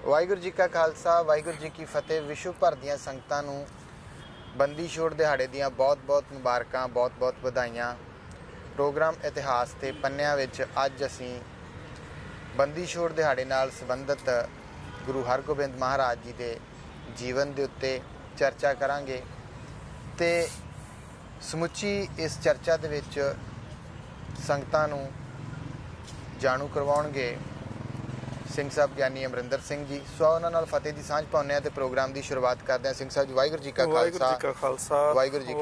ਵਾਹਿਗੁਰੂ ਜੀ ਕਾ ਖਾਲਸਾ ਵਾਹਿਗੁਰੂ ਜੀ ਕੀ ਫਤਿਹ। ਵਿਸ਼ਵ ਭਰ ਦੀਆਂ ਸੰਗਤਾਂ ਨੂੰ ਬੰਦੀ ਛੋੜ ਦਿਹਾੜੇ ਦੀਆਂ ਬਹੁਤ-ਬਹੁਤ ਮੁਬਾਰਕਾਂ, ਬਹੁਤ-ਬਹੁਤ ਵਧਾਈਆਂ। ਪ੍ਰੋਗਰਾਮ ਇਤਿਹਾਸ ਤੇ ਪੰਨਿਆਂ ਵਿੱਚ ਅੱਜ ਅਸੀਂ ਬੰਦੀ ਛੋੜ ਦਿਹਾੜੇ ਨਾਲ ਸੰਬੰਧਿਤ ਗੁਰੂ ਹਰਗੋਬਿੰਦ ਮਹਾਰਾਜ ਜੀ ਦੇ ਜੀਵਨ ਦੇ ਉੱਤੇ ਚਰਚਾ ਕਰਾਂਗੇ ਤੇ ਸਮੁੱਚੀ ਇਸ ਚਰਚਾ ਦੇ ਵਿੱਚ ਸੰਗਤਾਂ ਨੂੰ ਜਾਣੂ ਕਰਵਾਉਣਗੇ ਸਿੰਘ ਸਾਹਿਬ ਗਿਆਨੀ ਅਮਰਿੰਦਰ ਸਿੰਘ ਜੀ। ਸੋ ਉਹਨਾਂ ਨਾਲ ਫਤਿਹ ਦੀ ਸਾਂਝ ਪਾਉਂਦੇ ਹਾਂ ਤੇ ਪ੍ਰੋਗਰਾਮ ਦੀ ਸ਼ੁਰੂਆਤ ਕਰਦੇ ਹਾਂ। ਸਿੰਘ ਸਾਹਿਬ ਜੀ, ਵਾਹਿਗੁਰੂ ਜੀ ਕਾ ਖਾਲਸਾ ਵਾਹਿਗੁਰੂ ਜੀ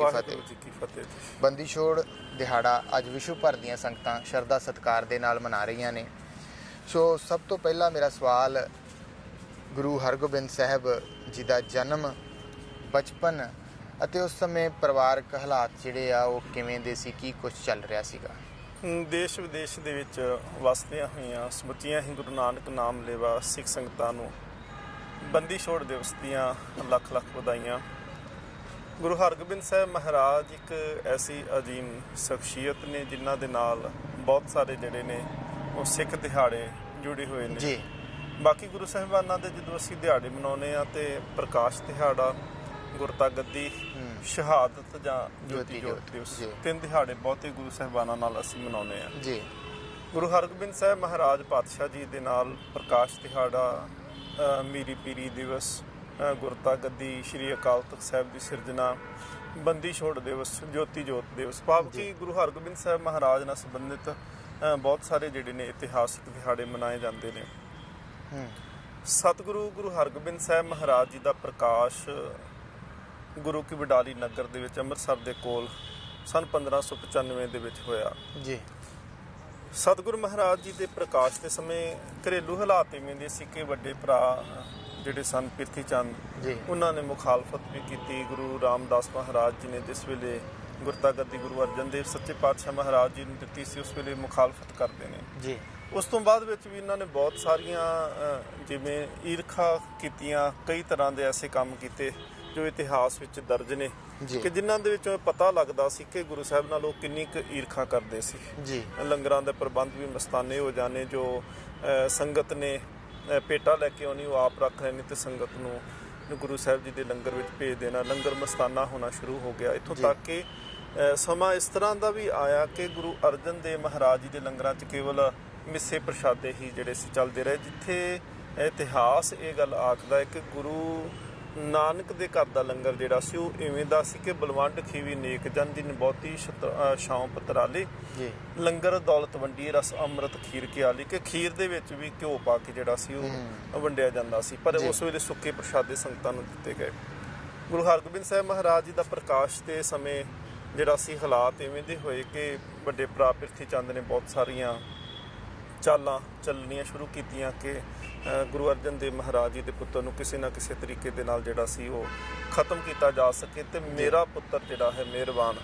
ਕੀ ਫਤਿਹ। ਬੰਦੀ ਛੋੜ ਦਿਹਾੜਾ ਅੱਜ ਵਿਸ਼ਵ ਭਰ ਦੀਆਂ ਸੰਗਤਾਂ ਸ਼ਰਧਾ ਸਤਿਕਾਰ ਦੇ ਨਾਲ ਮਨਾ ਰਹੀਆਂ ਨੇ। ਸੋ ਸਭ ਤੋਂ ਪਹਿਲਾਂ ਮੇਰਾ ਸਵਾਲ ਗੁਰੂ ਹਰਗੋਬਿੰਦ ਸਾਹਿਬ ਜੀ ਦਾ ਜਨਮ, ਬਚਪਨ ਅਤੇ ਉਸ ਸਮੇਂ ਪਰਿਵਾਰਕ ਹਾਲਾਤ ਜਿਹੜੇ ਆ ਉਹ ਕਿਵੇਂ ਦੇ ਸੀ, ਕੀ ਕੁਝ ਚੱਲ ਰਿਹਾ ਸੀਗਾ? ਦੇਸ਼ ਵਿਦੇਸ਼ ਦੇ ਵਿੱਚ ਵਸਦੀਆਂ ਹੋਈਆਂ ਸਮੁੱਚੀਆਂ ਹੀ ਗੁਰੂ ਨਾਨਕ ਨਾਮ ਲੇਵਾ ਸਿੱਖ ਸੰਗਤਾਂ ਨੂੰ ਬੰਦੀ ਛੋੜ ਦਿਵਸ ਦੀਆਂ ਲੱਖ-ਲੱਖ ਵਧਾਈਆਂ। ਗੁਰੂ ਹਰਗੋਬਿੰਦ ਸਾਹਿਬ ਮਹਾਰਾਜ ਇੱਕ ਐਸੀ ਅਜੀਮ ਸ਼ਖਸੀਅਤ ਨੇ ਜਿਨ੍ਹਾਂ ਦੇ ਨਾਲ ਬਹੁਤ ਸਾਰੇ ਜਿਹੜੇ ਨੇ ਉਹ ਸਿੱਖ ਦਿਹਾੜੇ ਜੁੜੇ ਹੋਏ ਨੇ ਜੀ। ਬਾਕੀ ਗੁਰੂ ਸਾਹਿਬਾਨਾਂ ਦੇ ਜਦੋਂ ਅਸੀਂ ਦਿਹਾੜੇ ਮਨਾਉਂਦੇ ਹਾਂ ਤੇ ਪ੍ਰਕਾਸ਼ ਦਿਹਾੜਾ, ਗੁਰਤਾ ਗੱਦੀ, ਸ਼ਹਾਦਤ ਜਾਂ ਜੋਤੀ ਜੋਤ ਦਿਵਸ, ਤਿੰਨ ਦਿਹਾੜੇ ਬਹੁਤੇ ਗੁਰੂ ਸਾਹਿਬਾਨਾਂ ਨਾਲ ਅਸੀਂ ਮਨਾਉਂਦੇ ਹਾਂ ਜੀ। ਗੁਰੂ ਹਰਗੋਬਿੰਦ ਸਾਹਿਬ ਮਹਾਰਾਜ ਪਾਤਸ਼ਾਹ ਜੀ ਦੇ ਨਾਲ ਪ੍ਰਕਾਸ਼ ਦਿਹਾੜਾ, ਮੀਰੀ ਪੀਰੀ ਦਿਵਸ, ਗੁਰਤਾ ਗੱਦੀ, ਸ਼੍ਰੀ ਅਕਾਲ ਤਖਤ ਸਾਹਿਬ ਦੀ ਸਿਰਜਣਾ, ਬੰਦੀ ਛੋੜ ਦਿਵਸ, ਜੋਤੀ ਜੋਤ ਦਿਵਸ, ਭਾਵ ਕਿ ਗੁਰੂ ਹਰਗੋਬਿੰਦ ਸਾਹਿਬ ਮਹਾਰਾਜ ਨਾਲ ਸੰਬੰਧਿਤ ਬਹੁਤ ਸਾਰੇ ਜਿਹੜੇ ਨੇ ਇਤਿਹਾਸਿਕ ਦਿਹਾੜੇ ਮਨਾਏ ਜਾਂਦੇ ਨੇ। ਸਤਿਗੁਰੂ ਗੁਰੂ ਹਰਗੋਬਿੰਦ ਸਾਹਿਬ ਮਹਾਰਾਜ ਜੀ ਦਾ ਪ੍ਰਕਾਸ਼ ਗੁਰੂ ਕੀ ਵਡਾਲੀ ਨਗਰ ਦੇ ਵਿੱਚ ਅੰਮ੍ਰਿਤਸਰ ਦੇ ਕੋਲ ਸਨ 1595 ਦੇ ਵਿੱਚ ਹੋਇਆ ਜੀ। ਸਤਿਗੁਰੂ ਮਹਾਰਾਜ ਜੀ ਦੇ ਪ੍ਰਕਾਸ਼ ਦੇ ਸਮੇਂ ਘਰੇਲੂ ਹਾਲਾਤ ਇਵੇਂ ਦੇ ਸੀ ਕਿ ਵੱਡੇ ਭਰਾ ਜਿਹੜੇ ਸਨ ਪ੍ਰਿਥੀ ਚੰਦ ਜੀ, ਉਹਨਾਂ ਨੇ ਮੁਖਾਲਫਤ ਵੀ ਕੀਤੀ। ਗੁਰੂ ਰਾਮਦਾਸ ਮਹਾਰਾਜ ਜੀ ਨੇ ਜਿਸ ਵੇਲੇ ਗੁਰਤਾ ਗੱਦੀ ਗੁਰੂ ਅਰਜਨ ਦੇਵ ਸੱਚੇ ਪਾਤਸ਼ਾਹ ਮਹਾਰਾਜ ਜੀ ਨੂੰ ਦਿੱਤੀ ਸੀ, ਉਸ ਵੇਲੇ ਮੁਖਾਲਫਤ ਕਰਦੇ ਨੇ ਜੀ। ਉਸ ਤੋਂ ਬਾਅਦ ਵਿੱਚ ਵੀ ਇਹਨਾਂ ਨੇ ਬਹੁਤ ਸਾਰੀਆਂ ਜਿਵੇਂ ਈਰਖਾ ਕੀਤੀਆਂ, ਕਈ ਤਰ੍ਹਾਂ ਦੇ ਐਸੇ ਕੰਮ ਕੀਤੇ ਜੋ ਇਤਿਹਾਸ ਵਿੱਚ ਦਰਜ ਨੇ ਕਿ ਜਿਨ੍ਹਾਂ ਦੇ ਵਿੱਚੋਂ ਪਤਾ ਲੱਗਦਾ ਸੀ ਕਿ ਗੁਰੂ ਸਾਹਿਬ ਨਾਲ ਉਹ ਕਿੰਨੀ ਕੁ ਈਰਖਾ ਕਰਦੇ ਸੀ ਜੀ। ਲੰਗਰਾਂ ਦੇ ਪ੍ਰਬੰਧ ਵੀ ਮਸਤਾਨੇ ਹੋ ਜਾਣੇ, ਜੋ ਸੰਗਤ ਨੇ ਪੇਟਾ ਲੈ ਕੇ ਆਉਣੀ ਉਹ ਆਪ ਰੱਖ ਲੈਣੀ ਤੇ ਸੰਗਤ ਨੂੰ ਗੁਰੂ ਸਾਹਿਬ ਜੀ ਦੇ ਲੰਗਰ ਵਿੱਚ ਭੇਜ ਦੇਣਾ। ਲੰਗਰ ਮਸਤਾਨਾ ਹੋਣਾ ਸ਼ੁਰੂ ਹੋ ਗਿਆ। ਇੱਥੋਂ ਤੱਕ ਕਿ ਸਮਾਂ ਇਸ ਤਰ੍ਹਾਂ ਦਾ ਵੀ ਆਇਆ ਕਿ ਗੁਰੂ ਅਰਜਨ ਦੇਵ ਮਹਾਰਾਜ ਜੀ ਦੇ ਲੰਗਰਾਂ 'ਚ ਕੇਵਲ ਮਿੱਸੇ ਪ੍ਰਸ਼ਾਦੇ ਹੀ ਜਿਹੜੇ ਸੀ ਚੱਲਦੇ ਰਹੇ, ਜਿੱਥੇ ਇਤਿਹਾਸ ਇਹ ਗੱਲ ਆਖਦਾ ਹੈ ਕਿ ਗੁਰੂ ਨਾਨਕ ਦੇ ਘਰ ਦਾ ਲੰਗਰ ਜਿਹੜਾ ਸੀ ਉਹ ਇਵੇਂ ਦਾ ਸੀ ਕਿ ਬਲਵੰਡ ਖੀਵੀ ਨੇਕ ਜਨ ਜਿਨ ਬਹੁਤੀ ਛਾਉ ਪਤਰਾਲੇ, ਲੰਗਰ ਦੌਲਤ ਵੰਡੀ ਰਸ ਅੰਮ੍ਰਿਤ ਖੀਰ ਕਿਆਲੀ, ਕਿ ਖੀਰ ਦੇ ਵਿੱਚ ਵੀ ਘਿਓ ਪਾ ਕੇ ਜਿਹੜਾ ਸੀ ਉਹ ਵੰਡਿਆ ਜਾਂਦਾ ਸੀ, ਪਰ ਉਸ ਵੇਲੇ ਸੁੱਕੇ ਪ੍ਰਸ਼ਾਦੇ ਸੰਗਤਾਂ ਨੂੰ ਦਿੱਤੇ ਗਏ। ਗੁਰੂ ਹਰਗੋਬਿੰਦ ਸਾਹਿਬ ਮਹਾਰਾਜ ਜੀ ਦਾ ਪ੍ਰਕਾਸ਼ ਦੇ ਸਮੇਂ ਜਿਹੜਾ ਸੀ ਹਾਲਾਤ ਇਵੇਂ ਦੇ ਹੋਏ ਕਿ ਵੱਡੇ ਭਰਾ ਪ੍ਰਿਥੀ ਚੰਦ ਨੇ ਬਹੁਤ ਸਾਰੀਆਂ ਚਾਲਾਂ ਚੱਲਣੀਆਂ ਸ਼ੁਰੂ ਕੀਤੀਆਂ ਕਿ ਗੁਰੂ ਅਰਜਨ ਦੇਵ ਮਹਾਰਾਜ ਜੀ ਦੇ ਪੁੱਤਰ ਨੂੰ ਕਿਸੇ ਨਾ ਕਿਸੇ ਤਰੀਕੇ ਦੇ ਨਾਲ ਜਿਹੜਾ ਸੀ ਉਹ ਖਤਮ ਕੀਤਾ ਜਾ ਸਕੇ ਤੇ ਮੇਰਾ ਪੁੱਤਰ ਜਿਹੜਾ ਹੈ ਮਿਹਰਬਾਨ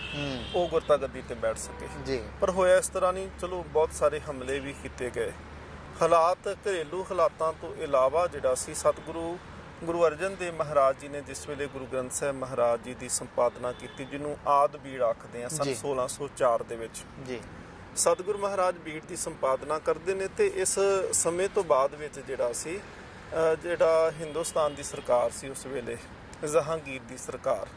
ਉਹ ਗੁਰਤਾ ਗੱਦੀ ਤੇ ਬੈਠ ਸਕੇ ਜੀ। ਪਰ ਹੋਇਆ ਇਸ ਤਰ੍ਹਾਂ ਨਹੀਂ। ਚਲੋ ਬਹੁਤ ਸਾਰੇ ਹਮਲੇ ਵੀ ਕੀਤੇ ਗਏ। ਹਾਲਾਤ ਘਰੇਲੂ ਹਾਲਾਤਾਂ ਤੋਂ ਇਲਾਵਾ ਜਿਹੜਾ ਸੀ ਸਤਿਗੁਰੂ ਗੁਰੂ ਅਰਜਨ ਦੇਵ ਮਹਾਰਾਜ ਜੀ ਨੇ ਜਿਸ ਵੇਲੇ ਗੁਰੂ ਗ੍ਰੰਥ ਸਾਹਿਬ ਮਹਾਰਾਜ ਜੀ ਦੀ ਸੰਪਾਦਨਾ ਕੀਤੀ, ਜਿਹਨੂੰ ਆਦਿ ਬੀੜ ਆਖਦੇ ਆ, ਸਨ 1604 ਦੇ ਵਿੱਚ ਜੀ ਸਤਿਗੁਰੂ ਮਹਾਰਾਜ ਬੀੜ ਦੀ ਸੰਪਾਦਨਾ ਕਰਦੇ ਨੇ। ਤੇ ਇਸ ਸਮੇਂ ਤੋਂ ਬਾਅਦ ਵਿੱਚ ਜਿਹੜਾ ਸੀ ਜਿਹੜਾ ਹਿੰਦੁਸਤਾਨ ਦੀ ਸਰਕਾਰ ਸੀ ਉਸ ਵੇਲੇ, ਜਹਾਂਗੀਰ ਦੀ ਸਰਕਾਰ,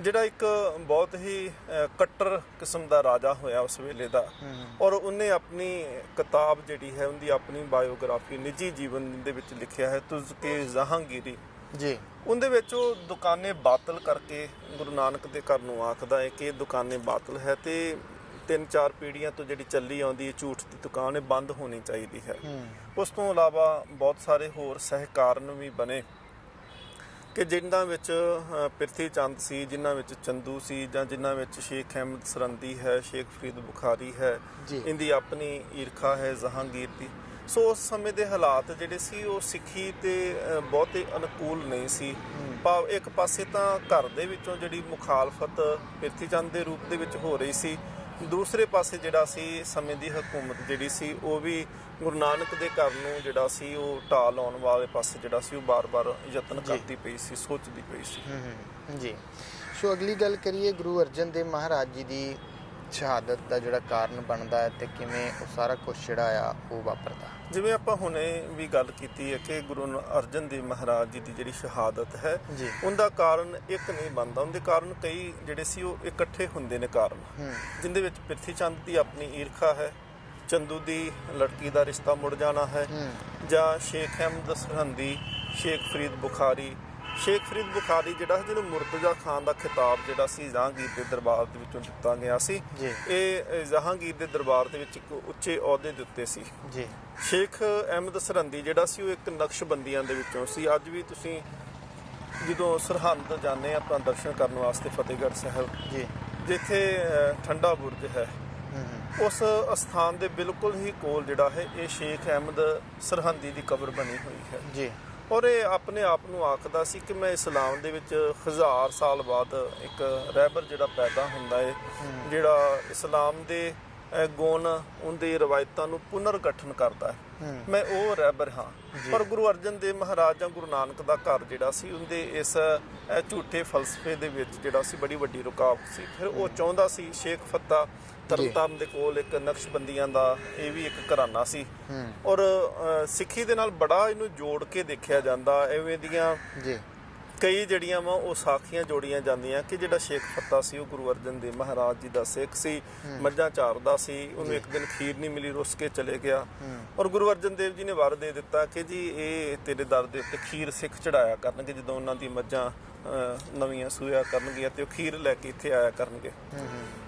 ਜਿਹੜਾ ਇੱਕ ਬਹੁਤ ਹੀ ਕੱਟਰ ਕਿਸਮ ਦਾ ਰਾਜਾ ਹੋਇਆ ਉਸ ਵੇਲੇ ਦਾ, ਔਰ ਉਹਨੇ ਆਪਣੀ ਕਿਤਾਬ ਜਿਹੜੀ ਹੈ ਉਹਦੀ ਆਪਣੀ ਬਾਇਓਗ੍ਰਾਫੀ ਨਿੱਜੀ ਜੀਵਨ ਦੇ ਵਿੱਚ ਲਿਖਿਆ ਹੈ ਤੁਜ਼ ਕੇ ਜਹਾਂਗੀਰੀ ਜੀ। ਉਹਦੇ ਵਿੱਚ ਉਹ ਦੁਕਾਨੇ ਬਾਤਲ ਕਰਕੇ ਗੁਰੂ ਨਾਨਕ ਦੇ ਘਰ ਨੂੰ ਆਖਦਾ ਹੈ ਕਿ ਇਹ ਦੁਕਾਨੇ ਬਾਤਲ ਹੈ ਤੇ 3-4 ਪੀੜ੍ਹੀਆਂ ਤੋਂ ਜਿਹੜੀ ਚੱਲੀ ਆਉਂਦੀ ਝੂਠ ਦੀ ਦੁਕਾਨ ਇਹ ਬੰਦ ਹੋਣੀ ਚਾਹੀਦੀ ਹੈ। ਉਸ ਤੋਂ ਇਲਾਵਾ ਬਹੁਤ ਸਾਰੇ ਹੋਰ ਸਹਿਕਾਰਨ ਵੀ ਬਣੇ ਕਿ ਜਿਨ੍ਹਾਂ ਵਿੱਚ ਪ੍ਰਿਥੀ ਚੰਦ ਸੀ, ਜਿਨ੍ਹਾਂ ਵਿੱਚ ਚੰਦੂ ਸੀ, ਜਾਂ ਜਿਨ੍ਹਾਂ ਵਿੱਚ ਸ਼ੇਖ ਅਹਿਮਦ ਸਰੰਦੀ ਹੈ, ਸ਼ੇਖ ਫਰੀਦ ਬੁਖਾਰੀ ਹੈ, ਇਹਦੀ ਆਪਣੀ ਈਰਖਾ ਹੈ ਜਹਾਂਗੀਰ ਦੀ। ਸੋ ਉਸ ਸਮੇਂ ਦੇ ਹਾਲਾਤ ਜਿਹੜੇ ਸੀ ਉਹ ਸਿੱਖੀ ਤੇ ਬਹੁਤੇ ਅਨੁਕੂਲ ਨਹੀਂ ਸੀ। ਭਾਵ ਇੱਕ ਪਾਸੇ ਤਾਂ ਘਰ ਦੇ ਵਿੱਚੋਂ ਜਿਹੜੀ ਮੁਖਾਲਫਤ ਪ੍ਰਿਥੀ ਚੰਦ ਦੇ ਰੂਪ ਦੇ ਵਿੱਚ ਹੋ ਰਹੀ ਸੀ, ਦੂਸਰੇ ਪਾਸੇ ਜਿਹੜਾ ਸੀ ਸਮੇਂ ਦੀ ਹਕੂਮਤ ਜਿਹੜੀ ਸੀ ਉਹ ਵੀ ਗੁਰੂ ਨਾਨਕ ਦੇ ਘਰ ਨੂੰ ਜਿਹੜਾ ਸੀ ਉਹ ਢਾਹ ਲਾਉਣ ਵਾਲੇ ਪਾਸੇ ਜਿਹੜਾ ਸੀ ਉਹ ਬਾਰ-ਬਾਰ ਯਤਨ ਕਰਦੀ ਪਈ ਸੀ, ਸੋਚਦੀ ਪਈ ਸੀ ਜੀ। ਸੋ ਅਗਲੀ ਗੱਲ ਕਰੀਏ ਗੁਰੂ ਅਰਜਨ ਦੇਵ ਮਹਾਰਾਜ ਜੀ ਦੀ ਸ਼ਹਾਦਤ ਦਾ ਜਿਹੜਾ ਕਾਰਨ ਬਣਦਾ ਹੈ ਤੇ ਕਿਵੇਂ ਉਹ ਸਾਰਾ ਕੁਝ ਜਿਹੜਾ ਆ ਉਹ ਵਾਪਰਦਾ? ਜਿਵੇਂ ਆਪਾਂ ਹੁਣੇ ਵੀ ਗੱਲ ਕੀਤੀ ਹੈ ਕਿ ਗੁਰੂ ਅਰਜਨ ਦੇਵ ਮਹਾਰਾਜ ਜੀ ਦੀ ਜਿਹੜੀ ਸ਼ਹਾਦਤ ਹੈ ਜੀ ਉਹਦਾ ਕਾਰਨ ਇੱਕ ਨਹੀਂ ਬਣਦਾ, ਉਹਦੇ ਕਾਰਨ ਕਈ ਜਿਹੜੇ ਸੀ ਉਹ ਇਕੱਠੇ ਹੁੰਦੇ ਨੇ ਕਾਰਨ, ਜਿੰਦੇ ਵਿੱਚ ਪ੍ਰਿਥੀ ਚੰਦ ਦੀ ਆਪਣੀ ਈਰਖਾ ਹੈ, ਚੰਦੂ ਦੀ ਲੜਕੀ ਦਾ ਰਿਸ਼ਤਾ ਮੁੜ ਜਾਣਾ ਹੈ, ਜਾਂ ਸ਼ੇਖ ਅਹਿਮਦ ਸਰਹੰਦੀ, ਸ਼ੇਖ ਫਰੀਦ ਬੁਖਾਰੀ। ਸ਼ੇਖ ਫਰੀਦ ਬੁਖਾਰੀ ਜਿਹੜਾ ਜਿਹਨੂੰ ਮੁਰਤਜ਼ਾ ਖਾਨ ਦਾ ਖਿਤਾਬ ਜਿਹੜਾ ਸੀ ਜਹਾਂਗੀਰ ਦੇ ਦਰਬਾਰ ਦੇ ਵਿੱਚੋਂ ਦਿੱਤਾ ਗਿਆ ਸੀ, ਇਹ ਜਹਾਂਗੀਰ ਦੇ ਦਰਬਾਰ ਦੇ ਵਿੱਚ ਇੱਕ ਉੱਚੇ ਅਹੁਦੇ ਦੇ ਉੱਤੇ ਸੀ ਜੀ। ਸ਼ੇਖ ਅਹਿਮਦ ਸਰਹੰਦੀ ਜਿਹੜਾ ਸੀ ਉਹ ਇੱਕ ਨਕਸ਼ਬੰਦੀਆਂ ਦੇ ਵਿੱਚੋਂ ਸੀ। ਅੱਜ ਵੀ ਤੁਸੀਂ ਜਦੋਂ ਸਰਹੰਦ ਜਾਂਦੇ ਆ ਆਪਣਾ ਦਰਸ਼ਨ ਕਰਨ ਵਾਸਤੇ ਫਤਿਹਗੜ੍ਹ ਸਾਹਿਬ ਜੀ, ਜਿੱਥੇ ਠੰਡਾ ਬੁਰਜ ਹੈ, ਉਸ ਅਸਥਾਨ ਦੇ ਬਿਲਕੁਲ ਹੀ ਕੋਲ ਜਿਹੜਾ ਹੈ ਇਹ ਸ਼ੇਖ ਅਹਿਮਦ ਸਰਹੰਦੀ ਦੀ ਕਬਰ ਬਣੀ ਹੋਈ ਹੈ ਜੀ। ਔਰ ਇਹ ਆਪਣੇ ਆਪ ਨੂੰ ਆਖਦਾ ਸੀ ਕਿ ਮੈਂ ਇਸਲਾਮ ਦੇ ਵਿੱਚ 1000 ਸਾਲ ਬਾਅਦ ਇੱਕ ਰਹਿਬਰ ਜਿਹੜਾ ਪੈਦਾ ਹੁੰਦਾ ਹੈ, ਜਿਹੜਾ ਇਸਲਾਮ ਦੇ ਗੁਣ ਉਹਦੇ ਰਵਾਇਤਾਂ ਨੂੰ ਪੁਨਰ ਗਠਨ ਕਰਦਾ ਹੈ, ਮੈਂ ਉਹ ਰਹਿਬਰ ਹਾਂ। ਪਰ ਗੁਰੂ ਅਰਜਨ ਦੇਵ ਮਹਾਰਾਜ ਜਾਂ ਗੁਰੂ ਨਾਨਕ ਦਾ ਘਰ ਜਿਹੜਾ ਸੀ ਉਹਦੇ ਇਸ ਝੂਠੇ ਫਲਸਫੇ ਦੇ ਵਿੱਚ ਜਿਹੜਾ ਸੀ ਬੜੀ ਵੱਡੀ ਰੁਕਾਵਟ ਸੀ। ਫਿਰ ਉਹ ਚਾਹੁੰਦਾ ਸੀ ਸ਼ੇਖ ਫੱਤਾ ਤਰਨਤਾਰਨ ਦੇ ਕੋਲ ਇੱਕ ਨਕਸ਼ਬੰਦੀਆਂ ਦਾ ਇਹ ਵੀ ਇੱਕ ਘਰਾਨਾ ਸੀ, ਔਰ ਸਿੱਖੀ ਦੇ ਨਾਲ ਬੜਾ ਇਹਨੂੰ ਜੋੜ ਕੇ ਦੇਖਿਆ ਜਾਂਦਾ। ਐਵੇਂ ਦੀਆਂ ਕਈ ਜਿਹੜੀਆਂ ਵਾ ਉਹ ਸਾਖੀਆਂ ਜੋੜੀਆਂ ਜਾਂਦੀਆਂ ਕਿ ਜਿਹੜਾ ਸ਼ੇਖ ਫੱਤਾ ਸੀ ਉਹ ਗੁਰੂ ਅਰਜਨ ਦੇਵ ਮਹਾਰਾਜ ਜੀ ਦਾ ਸਿੱਖ ਸੀ, ਮੱਝਾਂ ਚਾਰਦਾ ਸੀ, ਉਹਨੂੰ ਇੱਕ ਦਿਨ ਖੀਰ ਨਹੀਂ ਮਿਲੀ, ਰੁੱਸ ਕੇ ਚਲੇ ਗਿਆ, ਔਰ ਗੁਰੂ ਅਰਜਨ ਦੇਵ ਜੀ ਨੇ ਵਰ ਦੇ ਦਿੱਤਾ ਕਿ ਜੀ ਇਹ ਤੇਰੇ ਦਰ ਦੇ ਉੱਤੇ ਖੀਰ ਸਿੱਖ ਚੜਾਇਆ ਕਰਨਗੇ, ਜਦੋਂ ਉਹਨਾਂ ਦੀ ਮੱਝਾਂ ਨਵੀਆਂ ਸੂਇਆ ਕਰਨਗੀਆਂ ਤੇ ਉਹ ਖੀਰ ਲੈ ਕੇ ਇੱਥੇ ਆਇਆ ਕਰਨਗੇ।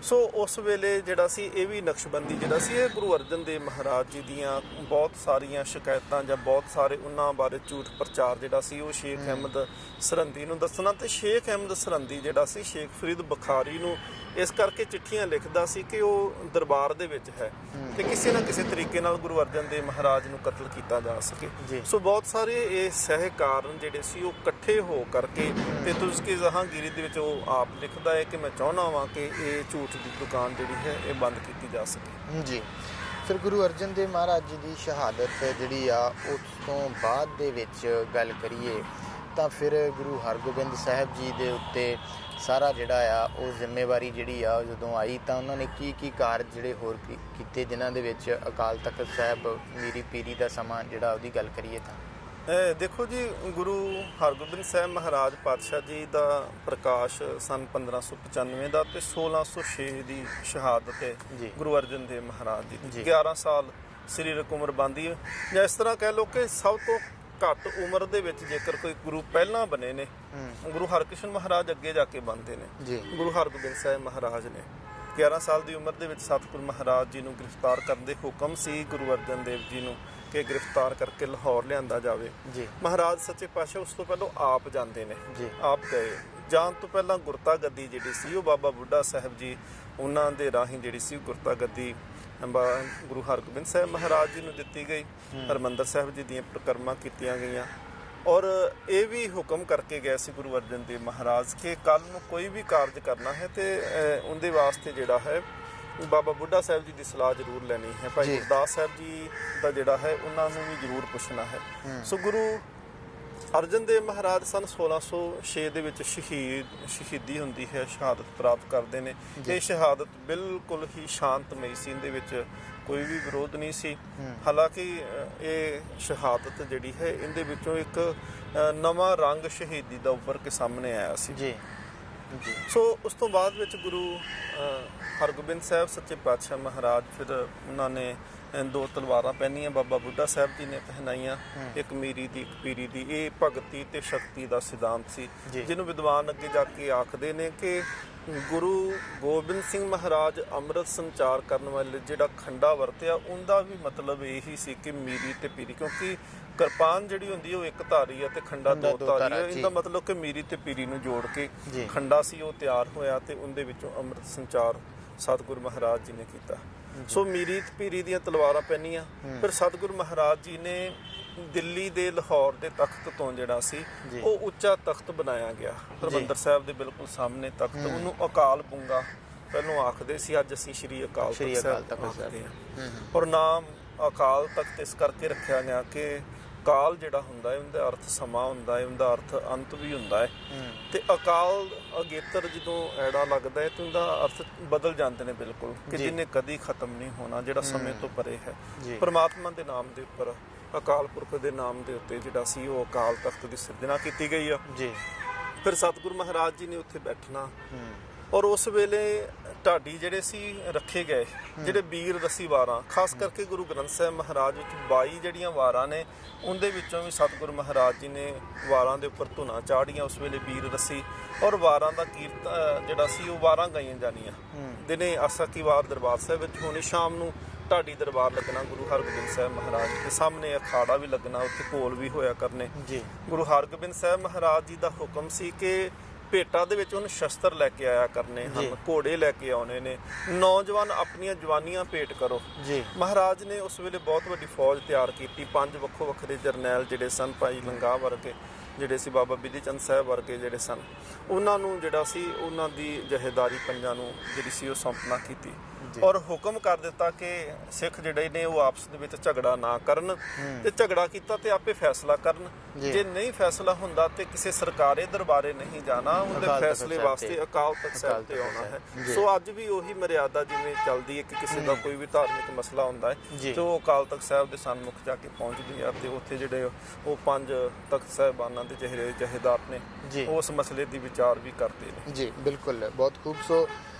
ਸੋ ਉਸ ਵੇਲੇ ਜਿਹੜਾ ਸੀ ਇਹ ਵੀ ਨਕਸ਼ਬੰਦੀ ਜਿਹੜਾ ਸੀ ਇਹ ਗੁਰੂ ਅਰਜਨ ਦੇਵ ਮਹਾਰਾਜ ਜੀ ਦੀਆਂ ਬਹੁਤ ਸਾਰੀਆਂ ਸ਼ਿਕਾਇਤਾਂ ਜਾਂ ਬਹੁਤ ਸਾਰੇ ਉਹਨਾਂ ਬਾਰੇ ਝੂਠ ਪ੍ਰਚਾਰ ਜਿਹੜਾ ਸੀ ਉਹ ਸ਼ੇਖ ਅਹਿਮਦ ਸਰਹੰਦੀ ਨੂੰ ਦੱਸਣਾ। ਤੇ ਸ਼ੇਖ ਅਹਿਮਦ ਸਰਹੰਦੀ ਜਿਹੜਾ ਸੀ ਸ਼ੇਖ ਫਰੀਦ ਬੁਖਾਰੀ ਨੂੰ ਇਸ ਕਰਕੇ ਚਿੱਠੀਆਂ ਲਿਖਦਾ ਸੀ ਕਿ ਉਹ ਦਰਬਾਰ ਦੇ ਵਿੱਚ ਹੈ ਤੇ ਕਿਸੇ ਨਾ ਕਿਸੇ ਤਰੀਕੇ ਨਾਲ ਗੁਰੂ ਅਰਜਨ ਦੇਵ ਮਹਾਰਾਜ ਨੂੰ ਕਤਲ ਕੀਤਾ ਜਾ ਸਕੇ। ਸੋ ਬਹੁਤ ਸਾਰੇ ਇਹ ਸਹਿ ਕਾਰਨ ਜਿਹੜੇ ਸੀ ਉਹ ਇਕੱਠੇ ਹੋ ਕਰਕੇ ਤੇ ਤੁਜ਼ਕੇ ਜਹਾਂਗੀਰੀ ਦੇ ਵਿੱਚ ਉਹ ਆਪ ਲਿਖਦਾ ਹੈ ਕਿ ਮੈਂ ਚਾਹੁੰਦਾ ਵਾਂ ਕਿ ਇਹ ਝੂਠ ਦੀ ਦੁਕਾਨ ਜਿਹੜੀ ਹੈ ਇਹ ਬੰਦ ਕੀਤੀ ਜਾ ਸਕੇ ਜੀ। ਫਿਰ ਗੁਰੂ ਅਰਜਨ ਦੇਵ ਮਹਾਰਾਜ ਜੀ ਦੀ ਸ਼ਹਾਦਤ ਜਿਹੜੀ ਆ ਉਸ ਤੋਂ ਬਾਅਦ ਦੇ ਵਿੱਚ ਗੱਲ ਕਰੀਏ ਤਾਂ ਫਿਰ ਗੁਰੂ ਹਰਗੋਬਿੰਦ ਸਾਹਿਬ ਜੀ ਦੇ ਉੱਤੇ ਸਾਰਾ ਜਿਹੜਾ ਆ ਉਹ ਜ਼ਿੰਮੇਵਾਰੀ ਜਿਹੜੀ ਆ ਜਦੋਂ ਆਈ ਤਾਂ ਉਹਨਾਂ ਨੇ ਕੀ ਕਾਰਜ ਜਿਹੜੇ ਹੋਰ ਕੀਤੇ, ਜਿਨ੍ਹਾਂ ਦੇ ਵਿੱਚ ਅਕਾਲ ਤਖਤ ਸਾਹਿਬ ਮੀਰੀ ਪੀਰੀ ਦਾ ਸਮਾਂ ਜਿਹੜਾ ਉਹਦੀ ਗੱਲ ਕਰੀਏ ਤਾਂ ਦੇਖੋ ਜੀ, ਗੁਰੂ ਹਰਗੋਬਿੰਦ ਸਾਹਿਬ ਮਹਾਰਾਜ ਪਾਤਸ਼ਾਹ ਜੀ ਦਾ ਪ੍ਰਕਾਸ਼ ਸਨ 1595 ਦਾ ਤੇ 1606 ਦੀ ਸ਼ਹਾਦਤ ਹੈ ਗੁਰੂ ਅਰਜਨ ਦੇਵ ਮਹਾਰਾਜ ਜੀ। 11 ਸਾਲ ਸਰੀਰਕ ਉਮਰ ਬਣਦੀ ਹੈ, ਜਾਂ ਇਸ ਤਰ੍ਹਾਂ ਕਹਿ ਲਓ ਕਿ ਸਭ ਤੋਂ ਘੱਟ ਉਮਰ ਦੇ ਵਿੱਚ ਜੇਕਰ ਕੋਈ ਗੁਰੂ ਪਹਿਲਾਂ ਬਣੇ ਨੇ, ਗੁਰੂ ਹਰਕ੍ਰਿਸ਼ਨ ਮਹਾਰਾਜ ਅੱਗੇ ਜਾ ਕੇ ਬਣਦੇ ਨੇ। ਗੁਰੂ ਹਰਗੋਬਿੰਦ ਸਾਹਿਬ ਮਹਾਰਾਜ ਨੇ 11 ਸਾਲ ਦੀ ਉਮਰ ਦੇ ਵਿੱਚ ਸਤਿਗੁਰੂ ਮਹਾਰਾਜ ਜੀ ਨੂੰ ਗ੍ਰਿਫਤਾਰ ਕਰਨ ਦੇ ਹੁਕਮ ਸੀ ਗੁਰੂ ਅਰਜਨ ਦੇਵ ਜੀ ਨੂੰ ਕਿ ਗ੍ਰਿਫਤਾਰ ਕਰਕੇ ਲਾਹੌਰ ਲਿਆਂਦਾ ਜਾਵੇ। ਮਹਾਰਾਜ ਸੱਚੇ ਪਾਤਸ਼ਾਹ ਉਸ ਤੋਂ ਪਹਿਲਾਂ ਆਪ ਜਾਂਦੇ ਨੇ, ਆਪ ਗਏ। ਜਾਣ ਤੋਂ ਪਹਿਲਾਂ ਗੁਰਤਾ ਗੱਦੀ ਜਿਹੜੀ ਸੀ ਉਹ ਬਾਬਾ ਬੁੱਢਾ ਸਾਹਿਬ ਜੀ ਉਹਨਾਂ ਦੇ ਰਾਹੀਂ ਜਿਹੜੀ ਸੀ ਗੁਰਤਾ ਗੱਦੀ ਗੁਰੂ ਹਰਗੋਬਿੰਦ ਸਾਹਿਬ ਮਹਾਰਾਜ ਜੀ ਨੂੰ ਦਿੱਤੀ ਗਈ। ਹਰਿਮੰਦਰ ਸਾਹਿਬ ਜੀ ਦੀਆਂ ਪ੍ਰਕਰਮਾਂ ਕੀਤੀਆਂ ਗਈਆਂ, ਔਰ ਇਹ ਵੀ ਹੁਕਮ ਕਰਕੇ ਗਏ ਸੀ ਗੁਰੂ ਅਰਜਨ ਦੇਵ ਮਹਾਰਾਜ ਕਿ ਕੱਲ੍ਹ ਨੂੰ ਕੋਈ ਵੀ ਕਾਰਜ ਕਰਨਾ ਹੈ ਤੇ ਉਹਦੇ ਵਾਸਤੇ ਜਿਹੜਾ ਹੈ ਬਾਬਾ ਬੁੱਢਾ ਸਾਹਿਬ ਜੀ ਦੀ ਸਲਾਹ ਜ਼ਰੂਰ ਲੈਣੀ ਹੈ। ਭਾਈ ਗੁਰਦਾਸ ਸਾਹਿਬ ਜੀ ਦਾ ਜਿਹੜਾ ਹੈ ਉਹਨਾਂ ਨੂੰ ਵੀ ਜ਼ਰੂਰ ਪੁੱਛਣਾ ਹੈ। ਸੋ ਗੁਰੂ ਅਰਜਨ ਦੇਵ ਮਹਾਰਾਜ ਸਨ 1606 ਦੇ ਵਿੱਚ ਸ਼ਹੀਦੀ ਹੁੰਦੀ ਹੈ, ਸ਼ਹਾਦਤ ਪ੍ਰਾਪਤ ਕਰਦੇ ਨੇ। ਇਹ ਸ਼ਹਾਦਤ ਬਿਲਕੁਲ ਹੀ ਸ਼ਾਂਤਮਈ ਸੀ, ਇਹਦੇ ਵਿੱਚ ਕੋਈ ਵੀ ਵਿਰੋਧ ਨਹੀਂ ਸੀ। ਹਾਲਾਂਕਿ ਇਹ ਸ਼ਹਾਦਤ ਜਿਹੜੀ ਹੈ ਇਹਦੇ ਵਿੱਚੋਂ ਇੱਕ ਨਵਾਂ ਰੰਗ ਸ਼ਹੀਦੀ ਦਾ ਉੱਭਰ ਕੇ ਸਾਹਮਣੇ ਆਇਆ ਸੀ। ਸੋ ਉਸ ਤੋਂ ਬਾਅਦ ਵਿੱਚ ਗੁਰੂ ਹਰਗੋਬਿੰਦ ਸਾਹਿਬ ਸੱਚੇ ਪਾਤਸ਼ਾਹ ਮਹਾਰਾਜ ਫਿਰ ਉਹਨਾਂ ਨੇ 2 ਤਲਵਾਰਾਂ ਪਹਿਨੀਆਂ, ਬਾਬਾ ਬੁੱਢਾ ਸਾਹਿਬ ਜੀ ਨੇ ਪਹਿਨਾਈਆਂ, ਇੱਕ ਮੀਰੀ ਦੀ ਇੱਕ ਪੀਰੀ ਦੀ। ਇਹ ਭਗਤੀ ਤੇ ਸ਼ਕਤੀ ਦਾ ਸਿਧਾਂਤ ਸੀ, ਜਿਹਨੂੰ ਵਿਦਵਾਨ ਅੱਗੇ ਜਾ ਕੇ ਆਖਦੇ ਨੇ ਕਿ ਗੁਰੂ ਗੋਬਿੰਦ ਸਿੰਘ ਮਹਾਰਾਜ ਅੰਮ੍ਰਿਤ ਸੰਚਾਰ ਕਰਨ ਵਾਲੇ ਜਿਹੜਾ ਖੰਡਾ ਵਰਤਿਆ ਉਹਦਾ ਵੀ ਮਤਲਬ ਇਹੀ ਸੀ ਕਿ ਮੀਰੀ ਤੇ ਪੀਰੀ, ਕਿਉਂਕਿ ਕਿਰਪਾਨ ਜਿਹੜੀ ਹੁੰਦੀ ਉਹ ਇੱਕ ਧਾਰੀ ਹੈ ਤੇ ਖੰਡਾ 2 ਧਾਰੀ ਹੈ। ਇਹਦਾ ਮਤਲਬ ਕਿ ਮੀਰੀ ਤੇ ਪੀਰੀ ਨੂੰ ਜੋੜ ਕੇ ਖੰਡਾ ਸੀ ਉਹ ਤਿਆਰ ਹੋਇਆ ਤੇ ਉਹਦੇ ਵਿੱਚੋਂ ਅੰਮ੍ਰਿਤ ਸੰਚਾਰ ਸਤਿਗੁਰੂ ਮਹਾਰਾਜ ਜੀ ਨੇ ਕੀਤਾ। ਸੋ ਮੀਰੀ ਤੇ ਪੀਰੀ ਦੀਆਂ ਤਲਵਾਰਾਂ ਪਹਿਨੀਆਂ। ਫਿਰ ਸਤਿਗੁਰੂ ਮਹਾਰਾਜ ਜੀ ਨੇ ਦਿੱਲੀ ਦੇ ਲਾਹੌਰ ਦੇ ਤਖਤ ਤੋਂ ਜਿਹੜਾ ਸੀ ਉਹ ਉੱਚਾ ਤਖਤ ਬਣਾਇਆ ਗਿਆ, ਹਰਿਮੰਦਰ ਸਾਹਿਬ ਦੇ ਬਿਲਕੁਲ ਸਾਹਮਣੇ ਤਖਤ, ਉਹਨੂੰ ਅਕਾਲ ਬੁੰਗਾ ਪਹਿਲੋਂ ਆਖਦੇ ਸੀ, ਅੱਜ ਅਸੀਂ ਸ਼੍ਰੀ ਅਕਾਲ ਤਖਤ ਸਾਹਿਬ ਆਖਦੇ ਹਾਂ। ਔਰ ਨਾਮ ਅਕਾਲ ਤਖਤ ਇਸ ਕਰਕੇ ਰੱਖਿਆ ਗਿਆ ਕਿ ਕਾਲ ਜਿਹੜਾ ਹੁੰਦਾ ਹੈ ਉਹਦਾ ਅਰਥ ਸਮਾਂ ਹੁੰਦਾ ਹੈ, ਉਹਦਾ ਅਰਥ ਅੰਤ ਵੀ ਹੁੰਦਾ ਹੈ। ਤੇ ਅਕਾਲ ਅਗੇਤਰ ਜਦੋਂ ਐੜਾ ਲੱਗਦਾ ਹੈ ਤੇ ਉਹਦਾ ਅਰਥ ਬਦਲ ਜਾਂਦੇ ਨੇ ਬਿਲਕੁਲ, ਕਿ ਜਿਹਨੇ ਕਦੀ ਖਤਮ ਨਹੀਂ ਹੋਣਾ, ਜਿਹੜਾ ਸਮੇਂ ਤੋਂ ਪਰੇ ਹੈ। ਪਰਮਾਤਮਾ ਦੇ ਨਾਮ ਦੇ ਉੱਪਰ, ਅਕਾਲ ਪੁਰਖ ਦੇ ਨਾਮ ਦੇ ਉੱਤੇ ਜਿਹੜਾ ਸੀ ਉਹ ਅਕਾਲ ਤਖਤ ਦੀ ਸਿਰਜਣਾ ਕੀਤੀ ਗਈ ਆ ਜੀ। ਫਿਰ ਸਤਿਗੁਰੂ ਮਹਾਰਾਜ ਜੀ ਨੇ ਉੱਥੇ ਬੈਠਣਾ, ਔਰ ਉਸ ਵੇਲੇ ਢਾਡੀ ਜਿਹੜੇ ਸੀ ਰੱਖੇ ਗਏ, ਜਿਹੜੇ ਵੀਰ ਰਸੀ ਵਾਰਾਂ, ਖਾਸ ਕਰਕੇ ਗੁਰੂ ਗ੍ਰੰਥ ਸਾਹਿਬ ਮਹਾਰਾਜ ਵਿੱਚ 22 ਜਿਹੜੀਆਂ ਵਾਰਾਂ ਨੇ, ਉਹਦੇ ਵਿੱਚੋਂ ਵੀ ਸਤਿਗੁਰੂ ਮਹਾਰਾਜ ਜੀ ਨੇ ਵਾਰਾਂ ਦੇ ਉੱਪਰ ਧੁਨਾਂ ਚਾੜੀਆਂ ਉਸ ਵੇਲੇ ਵੀਰ ਰਸੀ, ਔਰ ਵਾਰਾਂ ਦਾ ਕੀਰਤਨ ਜਿਹੜਾ ਸੀ ਉਹ ਵਾਰਾਂ ਗਾਈਆਂ ਜਾਣੀਆਂ। ਦਿਨੇ ਆਸਾ ਕੀ ਵਾਰ ਦਰਬਾਰ ਸਾਹਿਬ ਵਿੱਚ ਹੋਣੀ, ਸ਼ਾਮ ਨੂੰ ਢਾਡੀ ਦਰਬਾਰ ਲੱਗਣਾ ਗੁਰੂ ਹਰਗੋਬਿੰਦ ਸਾਹਿਬ ਮਹਾਰਾਜ ਦੇ ਸਾਹਮਣੇ, ਅਖਾੜਾ ਵੀ ਲੱਗਣਾ, ਉੱਥੇ ਘੋਲ ਵੀ ਹੋਇਆ ਕਰਨੇ ਜੀ। ਗੁਰੂ ਹਰਗੋਬਿੰਦ ਸਾਹਿਬ ਮਹਾਰਾਜ ਜੀ ਦਾ ਹੁਕਮ ਸੀ ਕਿ ਭੇਟਾਂ ਦੇ ਵਿੱਚ ਉਹਨੂੰ ਸ਼ਸਤਰ ਲੈ ਕੇ ਆਇਆ ਕਰਨੇ ਹਨ, ਘੋੜੇ ਲੈ ਕੇ ਆਉਣੇ ਨੇ, ਨੌਜਵਾਨ ਆਪਣੀਆਂ ਜਵਾਨੀਆਂ ਭੇਟ ਕਰੋ ਜੀ। ਮਹਾਰਾਜ ਨੇ ਉਸ ਵੇਲੇ ਬਹੁਤ ਵੱਡੀ ਫੌਜ ਤਿਆਰ ਕੀਤੀ, 5 ਵੱਖੋ ਵੱਖਰੇ ਜਰਨੈਲ ਜਿਹੜੇ ਸਨ, ਭਾਈ ਲੰਗਾ ਵਰਗੇ ਜਿਹੜੇ ਸੀ, ਬਾਬਾ ਬਿਧੀ ਚੰਦ ਸਾਹਿਬ ਵਰਗੇ ਜਿਹੜੇ ਸਨ, ਉਹਨਾਂ ਨੂੰ ਜਿਹੜਾ ਸੀ ਉਹਨਾਂ ਦੀ ਜਹੇਦਾਰੀ ਪੰਜਾਂ ਨੂੰ ਜਿਹੜੀ ਸੀ ਉਹ ਸੌਂਪਣਾ ਕੀਤੀ, ਔਰ ਹੁਕਮ ਕਰ ਦਿੱਤਾ ਕਿ ਸਿੱਖ ਜਿਹੜੇ ਨੇ ਉਹ ਆਪਸ ਦੇ ਵਿੱਚ ਝਗੜਾ ਨਾ ਕਰਨ, ਤੇ ਝਗੜਾ ਕੀਤਾ ਤੇ ਆਪੇ ਫੈਸਲਾ ਕਰਨ। ਜੇ ਨਹੀਂ ਫੈਸਲਾ ਹੁੰਦਾ ਤੇ ਕਿਸੇ ਸਰਕਾਰੀ ਦਰਬਾਰੇ ਨਹੀਂ ਜਾਣਾ, ਉਹਦੇ ਫੈਸਲੇ ਵਾਸਤੇ ਅਕਾਲ ਤਖਤ ਸਾਹਿਬ ਤੇ ਆਉਣਾ ਹੈ। ਸੋ ਅੱਜ ਵੀ ਉਹੀ ਮਰਿਆਦਾ ਜਿਵੇਂ ਚੱਲਦੀ ਹੈ ਕਿ ਕਿਸੇ ਦਾ ਕੋਈ ਵੀ ਧਾਰਮਿਕ ਮਸਲਾ ਹੁੰਦਾ ਹੈ ਤੇ ਉਹ ਅਕਾਲ ਤਖਤ ਸਾਹਿਬ ਦੇ ਸਨਮੁਖ ਜਾ ਕੇ ਪਹੁੰਚਦੀ ਹੈ, ਤੇ ਉੱਥੇ ਜਿਹੜੇ ਉਹ 5 ਤਖਤ ਸਾਹਿਬਾਨਾਂ ਦੇ ਜਿਹੜੇ ਜਹੇਦਾਰ ਨੇ ਉਸ ਮਸਲੇ ਦੀ ਵਿਚਾਰ ਵੀ ਕਰਦੇ ਨੇ ਜੀ। ਬਿਲਕੁਲ, ਬਹੁਤ ਖੂਬ। ਸੋ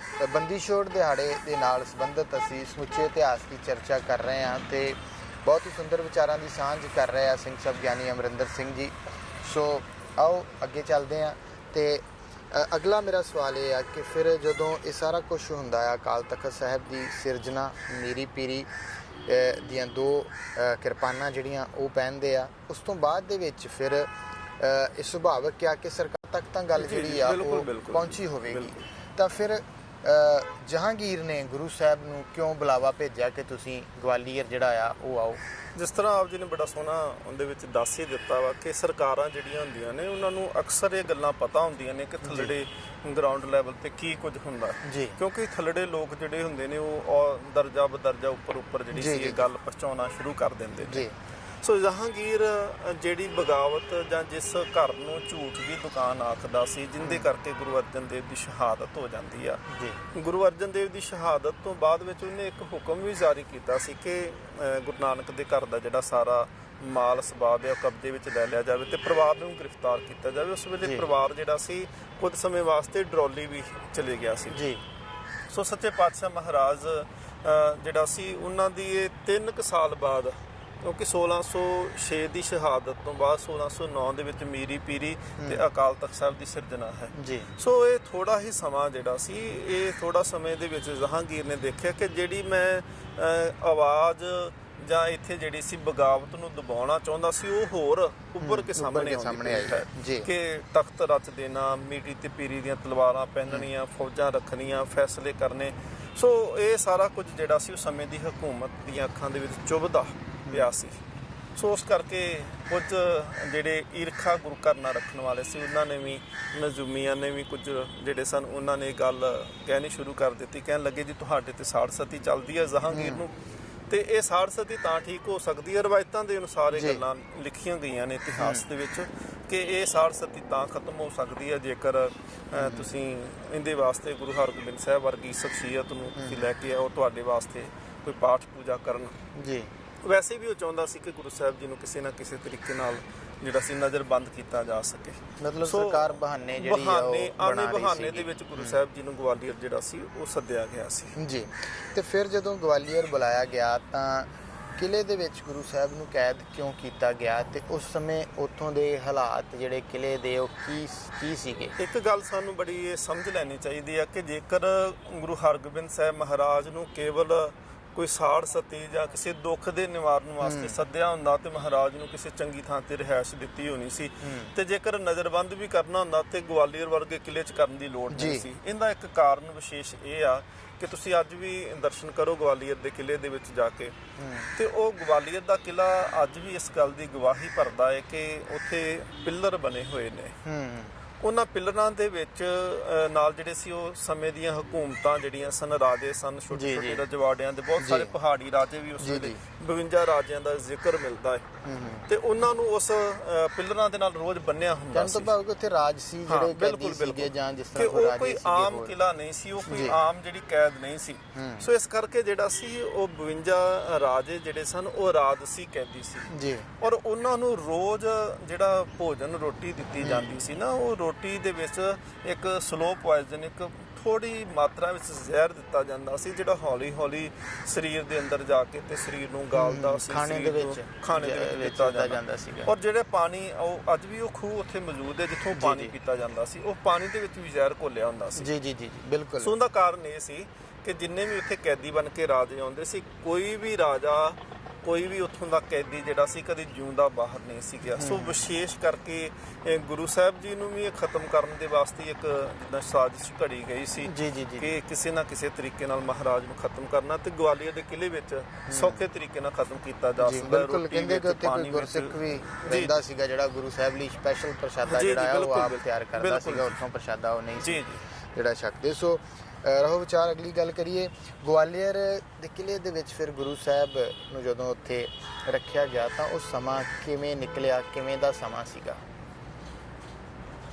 ਬੰਦੀ ਛੋੜ ਦਿਹਾੜੇ ਦੇ ਨਾਲ ਸੰਬੰਧਿਤ ਅਸੀਂ ਸਮੁੱਚੇ ਇਤਿਹਾਸ ਦੀ ਚਰਚਾ ਕਰ ਰਹੇ ਹਾਂ ਤੇ ਬਹੁਤ ਹੀ ਸੁੰਦਰ ਵਿਚਾਰਾਂ ਦੀ ਸਾਂਝ ਕਰ ਰਹੇ ਆ ਸਿੰਘ ਸਾਹਿਬ ਗਿਆਨੀ ਅਮਰਿੰਦਰ ਸਿੰਘ ਜੀ। ਸੋ ਆਓ ਅੱਗੇ ਚੱਲਦੇ ਹਾਂ। ਤੇ ਅਗਲਾ ਮੇਰਾ ਸਵਾਲ ਇਹ ਆ ਕਿ ਫਿਰ ਜਦੋਂ ਇਹ ਸਾਰਾ ਕੁਝ ਹੁੰਦਾ ਆ, ਅਕਾਲ ਤਖਤ ਸਾਹਿਬ ਦੀ ਸਿਰਜਣਾ, ਮੀਰੀ ਪੀਰੀ ਦੀਆਂ 2 ਕਿਰਪਾਨਾਂ ਜਿਹੜੀਆਂ ਉਹ ਪਹਿਨਦੇ ਆ, ਉਸ ਤੋਂ ਬਾਅਦ ਦੇ ਵਿੱਚ ਫਿਰ ਇਹ ਸੁਭਾਵਿਕ ਆ ਕਿ ਸਰਕਾਰ ਤੱਕ ਤਾਂ ਗੱਲ ਜਿਹੜੀ ਆ ਉਹ ਪਹੁੰਚੀ ਹੋਵੇਗੀ, ਤਾਂ ਫਿਰ ਜਹਾਂਗੀਰ ਨੇ ਗੁਰੂ ਸਾਹਿਬ ਨੂੰ ਕਿਉਂ ਬੁਲਾਵਾ ਭੇਜਿਆ ਕਿ ਤੁਸੀਂ ਗਵਾਲੀਅਰ ਜਿਹੜਾ ਆ ਉਹ ਆਓ? ਜਿਸ ਤਰ੍ਹਾਂ ਆਪ ਜੀ ਨੇ ਬੜਾ ਸੋਹਣਾ ਉਹਦੇ ਵਿੱਚ ਦੱਸ ਹੀ ਦਿੱਤਾ ਵਾ ਕਿ ਸਰਕਾਰਾਂ ਜਿਹੜੀਆਂ ਹੁੰਦੀਆਂ ਨੇ ਉਹਨਾਂ ਨੂੰ ਅਕਸਰ ਇਹ ਗੱਲਾਂ ਪਤਾ ਹੁੰਦੀਆਂ ਨੇ ਕਿ ਥੱਲੜੇ ਗਰਾਊਂਡ ਲੈਵਲ ਤੇ ਕੀ ਕੁਝ ਹੁੰਦਾ, ਕਿਉਂਕਿ ਥੱਲੜੇ ਲੋਕ ਜਿਹੜੇ ਹੁੰਦੇ ਨੇ ਉਹ ਦਰਜਾ ਬਦਰਜਾ ਉੱਪਰ ਜਿਹੜੀ ਸੀ ਇਹ ਗੱਲ ਪਹੁੰਚਾਉਣਾ ਸ਼ੁਰੂ ਕਰ ਦਿੰਦੇ ਨੇ। ਸੋ ਜਹਾਂਗੀਰ ਜਿਹੜੀ ਬਗਾਵਤ ਜਾਂ ਜਿਸ ਘਰ ਨੂੰ ਝੂਠ ਦੀ ਦੁਕਾਨ ਆਖਦਾ ਸੀ, ਜਿੰਦੇ ਕਰਕੇ ਗੁਰੂ ਅਰਜਨ ਦੇਵ ਦੀ ਸ਼ਹਾਦਤ ਹੋ ਜਾਂਦੀ ਆ। ਗੁਰੂ ਅਰਜਨ ਦੇਵ ਦੀ ਸ਼ਹਾਦਤ ਤੋਂ ਬਾਅਦ ਵਿੱਚ ਉਹਨੇ ਇੱਕ ਹੁਕਮ ਵੀ ਜਾਰੀ ਕੀਤਾ ਸੀ ਕਿ ਗੁਰੂ ਨਾਨਕ ਦੇ ਘਰ ਦਾ ਜਿਹੜਾ ਸਾਰਾ ਮਾਲ ਸਬਾਬ ਹੈ ਉਹ ਕਬਜ਼ੇ ਵਿੱਚ ਲੈ ਲਿਆ ਜਾਵੇ ਤੇ ਪਰਿਵਾਰ ਨੂੰ ਗ੍ਰਿਫਤਾਰ ਕੀਤਾ ਜਾਵੇ। ਉਸ ਵੇਲੇ ਪਰਿਵਾਰ ਜਿਹੜਾ ਸੀ ਕੁਝ ਸਮੇਂ ਵਾਸਤੇ ਡਰੋਲੀ ਵੀ ਚਲੇ ਗਿਆ ਸੀ ਜੀ। ਸੋ ਸੱਚੇ ਪਾਤਸ਼ਾਹ ਮਹਾਰਾਜ ਜਿਹੜਾ ਸੀ ਉਹਨਾਂ ਦੀ ਇਹ 3 ਸਾਲ ਬਾਅਦ, ਕਿਉਂਕਿ 1606 ਦੀ ਸ਼ਹਾਦਤ ਤੋਂ ਬਾਅਦ 1609 ਦੇ ਵਿੱਚ ਮੀਰੀ ਪੀਰੀ ਤੇ ਅਕਾਲ ਤਖਤ ਸਾਹਿਬ ਦੀ ਸਿਰਜਣਾ ਹੈ ਜੀ। ਸੋ ਇਹ ਥੋੜਾ ਹੀ ਸਮਾਂ ਜਿਹੜਾ ਸੀ, ਇਹ ਥੋੜਾ ਸਮੇਂ ਦੇ ਵਿੱਚ ਜਹਾਂਗੀਰ ਨੇ ਦੇਖਿਆ ਕਿ ਜਿਹੜੀ ਮੈਂ ਆਵਾਜ਼ ਜਾਂ ਇੱਥੇ ਜਿਹੜੀ ਸੀ ਬਗਾਵਤ ਨੂੰ ਦਬਾਉਣਾ ਚਾਹੁੰਦਾ ਸੀ ਉਹ ਹੋਰ ਉੱਭਰ ਕੇ ਸਾਹਮਣੇ ਆਈ ਹੈ ਕਿ ਤਖਤ ਰਚ ਦੇਣਾ, ਮੀਰੀ ਤੇ ਪੀਰੀ ਦੀਆਂ ਤਲਵਾਰਾਂ ਪਹਿਨਣੀਆਂ, ਫੌਜਾਂ ਰੱਖਣੀਆਂ, ਫੈਸਲੇ ਕਰਨੇ। ਸੋ ਇਹ ਸਾਰਾ ਕੁਝ ਜਿਹੜਾ ਸੀ ਉਹ ਸਮੇਂ ਦੀ ਹਕੂਮਤ ਦੀਆਂ ਅੱਖਾਂ ਦੇ ਵਿੱਚ ਚੁਭਦਾ ਪਿਆ ਸੀ। ਸੋ ਉਸ ਕਰਕੇ ਕੁਝ ਜਿਹੜੇ ਈਰਖਾ ਗੁਰੂ ਘਰ ਨਾਲ ਰੱਖਣ ਵਾਲੇ ਸੀ ਉਹਨਾਂ ਨੇ ਵੀ, ਨਜ਼ੂਮੀਆਂ ਨੇ ਵੀ ਕੁਝ ਜਿਹੜੇ ਸਨ ਉਹਨਾਂ ਨੇ ਗੱਲ ਕਹਿਣੀ ਸ਼ੁਰੂ ਕਰ ਦਿੱਤੀ, ਕਹਿਣ ਲੱਗੇ ਜੀ ਤੁਹਾਡੇ ਤੇ ਸਾੜ ਸਤੀ ਚੱਲਦੀ ਹੈ ਜਹਾਂਗੀਰ ਨੂੰ, ਤੇ ਇਹ ਸਾੜ ਸਤੀ ਤਾਂ ਠੀਕ ਹੋ ਸਕਦੀ ਹੈ, ਰਵਾਇਤਾਂ ਦੇ ਅਨੁਸਾਰ ਇਹ ਗੱਲਾਂ ਲਿਖੀਆਂ ਗਈਆਂ ਨੇ ਇਤਿਹਾਸ ਦੇ ਵਿੱਚ ਕਿ ਇਹ ਸਾੜ ਸਤੀ ਤਾਂ ਖਤਮ ਹੋ ਸਕਦੀ ਹੈ ਜੇਕਰ ਤੁਸੀਂ ਇਹਦੇ ਵਾਸਤੇ ਗੁਰੂ ਹਰਗੋਬਿੰਦ ਸਾਹਿਬ ਵਰਗੀ ਸ਼ਖਸੀਅਤ ਨੂੰ ਤੁਸੀਂ ਲੈ ਕੇ ਆਓ, ਤੁਹਾਡੇ ਵਾਸਤੇ ਕੋਈ ਪਾਠ ਪੂਜਾ ਕਰਨ ਜੀ। ਵੈਸੇ ਵੀ ਉਹ ਚਾਹੁੰਦਾ ਸੀ ਕਿ ਗੁਰੂ ਸਾਹਿਬ ਜੀ ਨੂੰ ਕਿਸੇ ਨਾ ਕਿਸੇ ਤਰੀਕੇ ਨਾਲ ਜਿਹੜਾ ਸੀ ਨਜ਼ਰਬੰਦ ਕੀਤਾ ਜਾ ਸਕੇ। ਮਤਲਬ ਸਰਕਾਰ ਬਹਾਨੇ ਜਿਹੜੀ ਆ ਉਹ ਬਹਾਨੇ ਦੇ ਵਿੱਚ ਗੁਰੂ ਸਾਹਿਬ ਜੀ ਨੂੰ ਗਵਾਲੀਅਰ ਜਿਹੜਾ ਸੀ ਉਹ ਸੱਦਿਆ ਗਿਆ ਸੀ ਜੀ। ਤੇ ਫਿਰ ਜਦੋਂ ਗਵਾਲੀਅਰ ਬੁਲਾਇਆ ਗਿਆ ਤਾਂ ਕਿਲੇ ਦੇ ਵਿੱਚ ਗੁਰੂ ਸਾਹਿਬ ਨੂੰ ਕੈਦ ਕਿਉਂ ਕੀਤਾ ਗਿਆ ਤੇ ਉਸ ਸਮੇਂ ਉੱਥੋਂ ਦੇ ਹਾਲਾਤ ਜਿਹੜੇ ਕਿਲੇ ਦੇ ਉਹ ਕੀ ਸੀਗੇ? ਇੱਕ ਗੱਲ ਸਾਨੂੰ ਬੜੀ ਇਹ ਸਮਝ ਲੈਣੀ ਚਾਹੀਦੀ ਆ ਕਿ ਜੇਕਰ ਗੁਰੂ ਹਰਗੋਬਿੰਦ ਸਾਹਿਬ ਮਹਾਰਾਜ ਨੂੰ ਕੇਵਲ ਕੋਈ ਸਾੜ ਸਤੀ ਜਾਂ ਕਿਸੇ ਦੁੱਖ ਦੇ ਨਿਵਾਰਨ ਵਾਸਤੇ ਸੱਦਿਆ ਹੁੰਦਾ ਤੇ ਮਹਾਰਾਜ ਨੂੰ ਕਿਸੇ ਚੰਗੀ ਥਾਂ ਤੇ ਰਿਹਾਇਸ਼ ਦਿੱਤੀ ਹੋਣੀ ਸੀ, ਤੇ ਜੇਕਰ ਨਜ਼ਰਬੰਦ ਵੀ ਕਰਨਾ ਹੁੰਦਾ ਤੇ ਗਵਾਲੀਅਰ ਵਰਗੇ ਕਿਲੇ 'ਚ ਕਰਨ ਦੀ ਲੋੜ ਨਹੀਂ ਸੀ। ਇਹਦਾ ਇੱਕ ਕਾਰਨ ਵਿਸ਼ੇਸ਼ ਇਹ ਆ ਕਿ ਤੁਸੀਂ ਅੱਜ ਵੀ ਦਰਸ਼ਨ ਕਰੋ ਗਵਾਲੀਅਰ ਦੇ ਕਿਲੇ ਦੇ ਵਿੱਚ ਜਾ ਕੇ, ਤੇ ਉਹ ਗਵਾਲੀਅਰ ਦਾ ਕਿਲਾ ਅੱਜ ਵੀ ਇਸ ਗੱਲ ਦੀ ਗਵਾਹੀ ਭਰਦਾ ਹੈ ਕਿ ਉੱਥੇ ਪਿੱਲਰ ਬਣੇ ਹੋਏ ਨੇ, ਉਹਨਾਂ ਪਿਲਰਾਂ ਦੇ ਵਿੱਚ ਨਾਲ ਜਿਹੜੇ ਸੀ ਉਹ ਸਮੇਂ ਦੀਆਂ ਹਕੂਮਤਾਂ ਜਿਹੜੀਆਂ ਸਨ, ਰਾਜੇ ਸਨ, ਛੋਟੇ ਛੋਟੇ ਰਜਵਾੜਿਆਂ ਦੇ ਬਹੁਤ ਸਾਰੇ ਪਹਾੜੀ ਰਾਜੇ ਵੀ ਉਸ ਵੇਲੇ 52 ਰਾਜਿਆਂ ਦਾ ਜ਼ਿਕਰ ਮਿਲਦਾ ਹੈ ਤੇ ਉਹਨਾਂ ਨੂੰ ਉਸ ਪਿਲਰਾਂ ਦੇ ਨਾਲ ਰੋਜ਼ ਬੰਨਿਆ ਹੁੰਦਾ ਸੀ। ਭਾਵ ਕਿ ਉੱਥੇ ਰਾਜ ਸੀ ਜਿਹੜੇ ਕੈਦੀ ਸੀਗੇ ਜਾਂ ਜਿਸ ਤਰ੍ਹਾਂ ਉਹ ਕੋਈ ਆਮ ਕਿਲਾ ਨਹੀਂ ਸੀ, ਉਹ ਕੋਈ ਆਮ ਜਿਹੜੀ ਕੈਦ ਨਹੀਂ ਸੀ। ਸੋ ਇਸ ਕਰਕੇ ਜਿਹੜਾ ਸੀ ਉਹ 52 ਰਾਜੇ ਜਿਹੜੇ ਸਨ ਉਹ ਰਾਜਸੀ ਕੈਦੀ ਸੀ ਜੀ, ਔਰ ਉਹਨਾਂ ਨੂੰ ਰੋਜ਼ ਜਿਹੜਾ ਭੋਜਨ ਰੋਟੀ ਦਿੱਤੀ ਜਾਂਦੀ ਸੀ ਨਾ, ਉਹ ਰੋਟੀ ਦੇ ਵਿੱਚ ਇੱਕ ਸਲੋ ਪੋਇਜ਼ਨ, ਇੱਕ ਥੋੜੀ ਮਾਤਰਾ ਵਿੱਚ ਜ਼ਹਿਰ ਦਿੱਤਾ ਜਾਂਦਾ ਸੀ ਜਿਹੜਾ ਹੌਲੀ ਹੌਲੀ ਸਰੀਰ ਦੇ ਅੰਦਰ ਜਾ ਕੇ ਤੇ ਸਰੀਰ ਨੂੰ ਗਾਲਦਾ ਸੀ, ਖਾਣੇ ਦੇ ਵਿੱਚ ਦਿੱਤਾ ਜਾਂਦਾ ਸੀ। ਔਰ ਜਿਹੜੇ ਪਾਣੀ, ਉਹ ਅੱਜ ਵੀ ਉਹ ਖੂਹ ਉੱਥੇ ਮੌਜੂਦ ਹੈ ਜਿੱਥੋਂ ਪਾਣੀ ਪੀਤਾ ਜਾਂਦਾ ਸੀ, ਉਹ ਪਾਣੀ ਦੇ ਵਿੱਚ ਵੀ ਜ਼ਹਿਰ ਘੋਲਿਆ ਹੁੰਦਾ ਸੀ। ਜੀ ਜੀ ਜੀ ਬਿਲਕੁਲ। ਸੋ ਉਹਦਾ ਕਾਰਨ ਇਹ ਸੀ ਕਿ ਜਿੰਨੇ ਵੀ ਉੱਥੇ ਕੈਦੀ ਬਣ ਕੇ ਰਾਜੇ ਆਉਂਦੇ ਸੀ, ਕੋਈ ਵੀ ਰਾਜਾ, ਕੋਈ ਵੀ ਉੱਥੋਂ ਦਾ ਕੈਦੀ ਜਿਹੜਾ ਸੀ ਕਦੇ ਜਿਉਂਦਾ ਬਾਹਰ ਨਹੀਂ ਸੀ ਗਿਆ। ਸੋ ਵਿਸ਼ੇਸ਼ ਕਰਕੇ ਗੁਰੂ ਸਾਹਿਬ ਜੀ ਨੂੰ ਵੀ ਇਹ ਖਤਮ ਕਰਨ ਦੇ ਵਾਸਤੇ ਇੱਕ ਜਿੱਦਾਂ ਸਾਜ਼ਿਸ਼ ਘੜੀ ਗਈ ਸੀ ਕਿ ਕਿਸੇ ਨਾ ਕਿਸੇ ਤਰੀਕੇ ਨਾਲ ਮਹਾਰਾਜ ਨੂੰ ਖਤਮ ਕਰਨਾ, ਤੇ ਗਵਾਲੀਅਰ ਦੇ ਕਿਲੇ ਵਿੱਚ ਸੌਖੇ ਤਰੀਕੇ ਨਾਲ ਖਤਮ ਕੀਤਾ ਜਾ ਸਕਦਾ। ਬਿਲਕੁਲ, ਕਹਿੰਦੇ ਕਿ ਉੱਥੇ ਕੋਈ ਗੁਰਸਿੱਖ ਵੀ ਰਹਿੰਦਾ ਸੀਗਾ ਜਿਹੜਾ ਗੁਰੂ ਸਾਹਿਬ ਲਈ ਸਪੈਸ਼ਲ ਪ੍ਰਸ਼ਾਦਾ ਜਿਹੜਾ ਹੈ ਉਹ ਆਪ ਤਿਆਰ ਕਰਦਾ ਸੀਗਾ, ਉੱਥੋਂ ਪ੍ਰਸ਼ਾਦਾ ਉਹ ਨਹੀਂ ਸੀ ਜਿਹੜਾ ਛਕਦੇ। ਸੋ ਰਹੋ ਵਿਚਾਰ, ਅਗਲੀ ਗੱਲ ਕਰੀਏ ਗਵਾਲੀਅਰ ਦੇ ਕਿਲੇ ਦੇ ਵਿੱਚ ਫਿਰ ਗੁਰੂ ਸਾਹਿਬ ਨੂੰ ਜਦੋਂ ਉੱਥੇ ਰੱਖਿਆ ਗਿਆ ਤਾਂ ਉਹ ਸਮਾਂ ਕਿਵੇਂ ਨਿਕਲਿਆ, ਕਿਵੇਂ ਦਾ ਸਮਾਂ ਸੀਗਾ?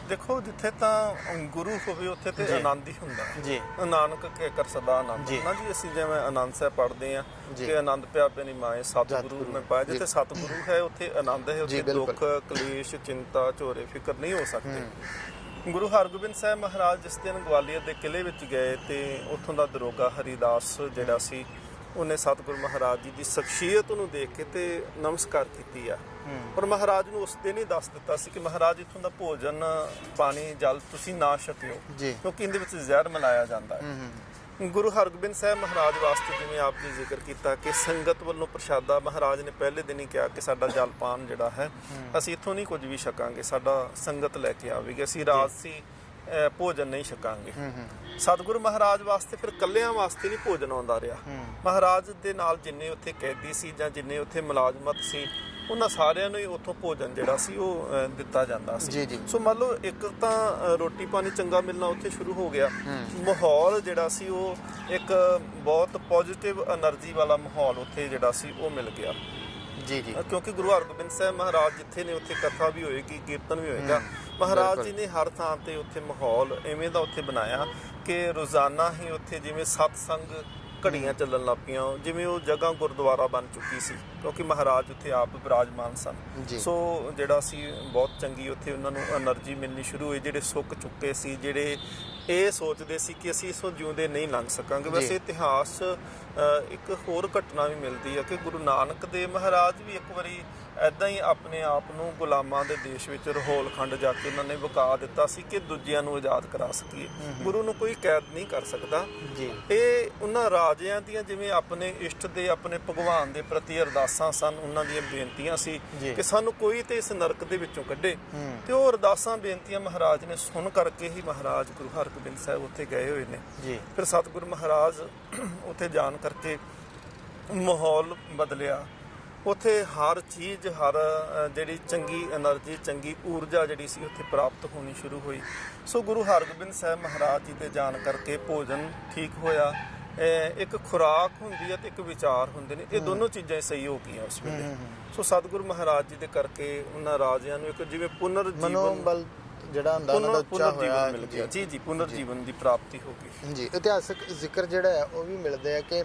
ਦੇਖੋ, ਜਿੱਥੇ ਤਾਂ ਗੁਰੂ ਹੋਵੇ ਉੱਥੇ ਤੇ ਆਨੰਦ ਹੀ ਹੁੰਦਾ ਜੀ। ਨਾਨਕ ਕੇ ਕਰ ਸਦਾ ਆਨੰਦ ਨਾ ਜੀ। ਅਸੀਂ ਜਿਵੇਂ ਆਨੰਦ ਸਾਹਿਬ ਪੜ੍ਹਦੇ ਆ ਕਿ ਆਨੰਦ ਪਿਆ ਪਿਆ ਨੀ ਮਾਏ ਸਤਿਗੁਰੂ ਮੈਂ ਪਾਇਆ, ਜਿੱਥੇ ਸਤਿਗੁਰੂ ਹੈ ਉੱਥੇ ਆਨੰਦ ਹੈ, ਉੱਥੇ ਦੁੱਖ ਕਲੇਸ਼ ਚਿੰਤਾ ਝੋਰੇ ਫਿਕਰ ਨਹੀਂ ਹੋ ਸਕਦੇ। ਗੁਰੂ ਹਰਗੋਬਿੰਦ ਸਾਹਿਬ ਮਹਾਰਾਜ ਜਿਸ ਦਿਨ ਗਵਾਲੀਅਰ ਦੇ ਕਿਲੇ ਵਿੱਚ ਗਏ ਤੇ ਉੱਥੋਂ ਦਾ ਦਰੋਗਾ ਹਰੀਦਾਸ ਜਿਹੜਾ ਸੀ, ਉਹਨੇ ਸਤਿਗੁਰੂ ਮਹਾਰਾਜ ਜੀ ਦੀ ਸ਼ਖਸੀਅਤ ਨੂੰ ਦੇਖ ਕੇ ਤੇ ਨਮਸਕਾਰ ਕੀਤੀ ਆ। ਪਰ ਮਹਾਰਾਜ ਨੂੰ ਉਸ ਦਿਨ ਹੀ ਦੱਸ ਦਿੱਤਾ ਸੀ ਕਿ ਮਹਾਰਾਜ ਇੱਥੋਂ ਦਾ ਭੋਜਨ ਪਾਣੀ ਜਲ ਤੁਸੀਂ ਨਾ ਛਕਿਓ ਕਿਉਂਕਿ ਇਹਦੇ ਵਿੱਚ ਜ਼ਹਿਰ ਮਿਲਾਇਆ ਜਾਂਦਾ ਹੈ। ਗੁਰੂ ਹਰਗੋਬਿੰਦ ਸਾਹਿਬ ਮਹਾਰਾਜ ਵਾਸਤੇ ਜਿਵੇਂ ਆਪ ਨੇ ਜ਼ਿਕਰ ਕੀਤਾ ਕਿ ਸੰਗਤ ਵੱਲੋਂ ਪ੍ਰਸ਼ਾਦਾ, ਮਹਾਰਾਜ ਨੇ ਪਹਿਲੇ ਦਿਨ ਹੀ ਕਿਹਾ ਕਿ ਸਾਡਾ ਜਲਪਾਨ ਜਿਹੜਾ ਹੈ ਅਸੀਂ ਇੱਥੋਂ ਨਹੀਂ ਕੁਝ ਵੀ ਛਕਾਂਗੇ, ਸਾਡਾ ਸੰਗਤ ਲੈ ਕੇ ਆਵੇਗੀ, ਅਸੀਂ ਰਾਜਸੀ ਭੋਜਨ ਨਹੀਂ ਛਕਾਂਗੇ। ਸਤਿਗੁਰੂ ਮਹਾਰਾਜ ਵਾਸਤੇ ਫਿਰ ਕੱਲਿਆਂ ਵਾਸਤੇ ਨਹੀਂ ਭੋਜਨ ਆਉਂਦਾ ਰਿਹਾ। ਮਹਾਰਾਜ ਦੇ ਨਾਲ ਜਿੰਨੇ ਉੱਥੇ ਕੈਦੀ ਸੀ ਜਾਂ ਜਿੰਨੇ ਉੱਥੇ ਮੁਲਾਜ਼ਮਤ ਸੀ, ਉਹਨਾਂ ਸਾਰਿਆਂ ਨੂੰ ਹੀ ਉੱਥੋਂ ਭੋਜਨ ਜਿਹੜਾ ਸੀ ਉਹ ਦਿੱਤਾ ਜਾਂਦਾ ਸੀ। ਸੋ ਮੰਨ ਲਓ ਇੱਕ ਤਾਂ ਰੋਟੀ ਪਾਣੀ ਚੰਗਾ ਮਿਲਣਾ ਉੱਥੇ ਸ਼ੁਰੂ ਹੋ ਗਿਆ। ਮਾਹੌਲ ਜਿਹੜਾ ਸੀ ਉਹ ਇੱਕ ਬਹੁਤ ਪੋਜ਼ਿਟਿਵ એનર્ਜੀ ਵਾਲਾ ਮਾਹੌਲ ਉੱਥੇ ਜਿਹੜਾ ਸੀ ਉਹ ਮਿਲ ਗਿਆ ਜੀ ਜੀ, ਕਿਉਂਕਿ ਗੁਰੂ ਹਰਗੋਬਿੰਦ ਸਾਹਿਬ ਮਹਾਰਾਜ ਜਿੱਥੇ ਨੇ ਉੱਥੇ ਕਥਾ ਵੀ ਹੋਏਗੀ, ਕੀਰਤਨ ਵੀ ਹੋਏਗਾ। ਮਹਾਰਾਜ ਜੀ ਨੇ ਹਰ ਥਾਂ ਤੇ ਉੱਥੇ ਮਾਹੌਲ ਐਵੇਂ ਦਾ ਉੱਥੇ ਬਣਾਇਆ ਕਿ ਰੋਜ਼ਾਨਾ ਹੀ ਉੱਥੇ ਜਿਵੇਂ ਸਤਸੰਗ ਘੜੀਆਂ ਚੱਲਣ ਲੱਗ ਪਈਆਂ, ਜਿਵੇਂ ਉਹ ਜਗ੍ਹਾ ਗੁਰਦੁਆਰਾ ਬਣ ਚੁੱਕੀ ਸੀ ਕਿਉਂਕਿ ਮਹਾਰਾਜ ਉੱਥੇ ਆਪ ਵਿਰਾਜਮਾਨ ਸਨ। ਸੋ ਜਿਹੜਾ ਸੀ ਬਹੁਤ ਚੰਗੀ ਉੱਥੇ ਉਹਨਾਂ ਨੂੰ એનર્ਜੀ ਮਿਲਣੀ ਸ਼ੁਰੂ ਹੋਈ। ਜਿਹੜੇ ਸੁੱਕ ਚੁੱਕੇ ਸੀ, ਜਿਹੜੇ ਇਹ ਸੋਚਦੇ ਸੀ ਕਿ ਅਸੀਂ ਇਸੋਂ ਜਿਉਂਦੇ ਨਹੀਂ ਲੰਘ ਸਕਾਂਗੇ। ਵੈਸੇ ਇਤਿਹਾਸ ਇੱਕ ਹੋਰ ਘਟਨਾ ਵੀ ਮਿਲਦੀ ਹੈ ਕਿ ਗੁਰੂ ਨਾਨਕ ਦੇਵ ਮਹਾਰਾਜ ਵੀ ਇੱਕ ਵਾਰੀ ਇੱਦਾਂ ਹੀ ਆਪਣੇ ਆਪ ਨੂੰ ਗੁਲਾਮਾਂ ਦੇ ਦੇਸ਼ ਵਿੱਚ ਰੋਹਲਖੰਡ ਜਾ ਕੇ ਉਹਨਾਂ ਨੇ ਵਿਕਾ ਦਿੱਤਾ ਸੀ ਕਿ ਦੂਜਿਆਂ ਨੂੰ ਆਜ਼ਾਦ ਕਰਾ ਸਕੀਏ। ਗੁਰੂ ਨੂੰ ਕੋਈ ਕੈਦ ਨਹੀਂ ਕਰ ਸਕਦਾ। ਇਹ ਉਹਨਾਂ ਰਾਜਿਆਂ ਦੀਆਂ ਜਿਵੇਂ ਆਪਣੇ ਇਸ਼ਟ ਦੇ, ਆਪਣੇ ਭਗਵਾਨ ਦੇ ਪ੍ਰਤੀ ਅਰਦਾਸਾਂ ਸਨ, ਉਹਨਾਂ ਦੀਆਂ ਬੇਨਤੀਆਂ ਸੀ ਕਿ ਸਾਨੂੰ ਕੋਈ ਤੇ ਇਸ ਨਰਕ ਦੇ ਵਿੱਚੋਂ ਕੱਢੇ, ਤੇ ਉਹ ਅਰਦਾਸਾਂ ਬੇਨਤੀਆਂ ਮਹਾਰਾਜ ਨੇ ਸੁਣ ਕਰਕੇ ਹੀ ਮਹਾਰਾਜ ਗੁਰੂ ਹਰਗੋਬਿੰਦ ਸਾਹਿਬ ਉੱਥੇ ਗਏ ਹੋਏ ਨੇ। ਫਿਰ ਸਤਿਗੁਰੂ ਮਹਾਰਾਜ ਉੱਥੇ ਜਾਣ ਕਰਕੇ ਮਾਹੌਲ ਬਦਲਿਆ। ਉੱਥੇ ਹਰ ਚੀਜ਼, ਹਰ ਜਿਹੜੀ ਚੰਗੀ એનર્ਜੀ, ਚੰਗੀ ਊਰਜਾ ਜਿਹੜੀ ਸੀ ਉੱਥੇ ਪ੍ਰਾਪਤ ਹੋਣੀ ਸ਼ੁਰੂ ਹੋਈ। ਸੋ ਗੁਰੂ ਹਰਗੋਬਿੰਦ ਸਾਹਿਬ ਮਹਾਰਾਜ ਜੀ ਦੇ ਜਾਣ ਕਰਕੇ ਭੋਜਨ ਠੀਕ ਹੋਇਆ। ਇੱਕ ਖੁਰਾਕ ਹੁੰਦੀ ਹੈ ਤੇ ਇੱਕ ਵਿਚਾਰ ਹੁੰਦੇ ਨੇ, ਇਹ ਦੋਨੋਂ ਚੀਜ਼ਾਂ ਸਹੀ ਹੋ ਗਈਆਂ ਉਸ ਵੇਲੇ। ਸੋ ਸਤਿਗੁਰੂ ਮਹਾਰਾਜ ਜੀ ਦੇ ਕਰਕੇ ਉਹਨਾਂ ਰਾਜਿਆਂ ਨੂੰ ਇੱਕ ਜਿਵੇਂ ਪੁਨਰ ਜੀਵਨ ਜਿਹੜਾ ਹੁੰਦਾ ਉਹਨਾਂ ਦਾ ਉੱਚਾ ਹੋਇਆ ਜੀ ਜੀ, ਪੁਨਰ ਜੀਵਨ ਦੀ ਪ੍ਰਾਪਤੀ ਹੋ ਗਈ ਜੀ। ਇਤਿਹਾਸਕ ਜ਼ਿਕਰ ਜਿਹੜਾ ਹੈ ਉਹ ਵੀ ਮਿਲਦੇ ਆ ਕਿ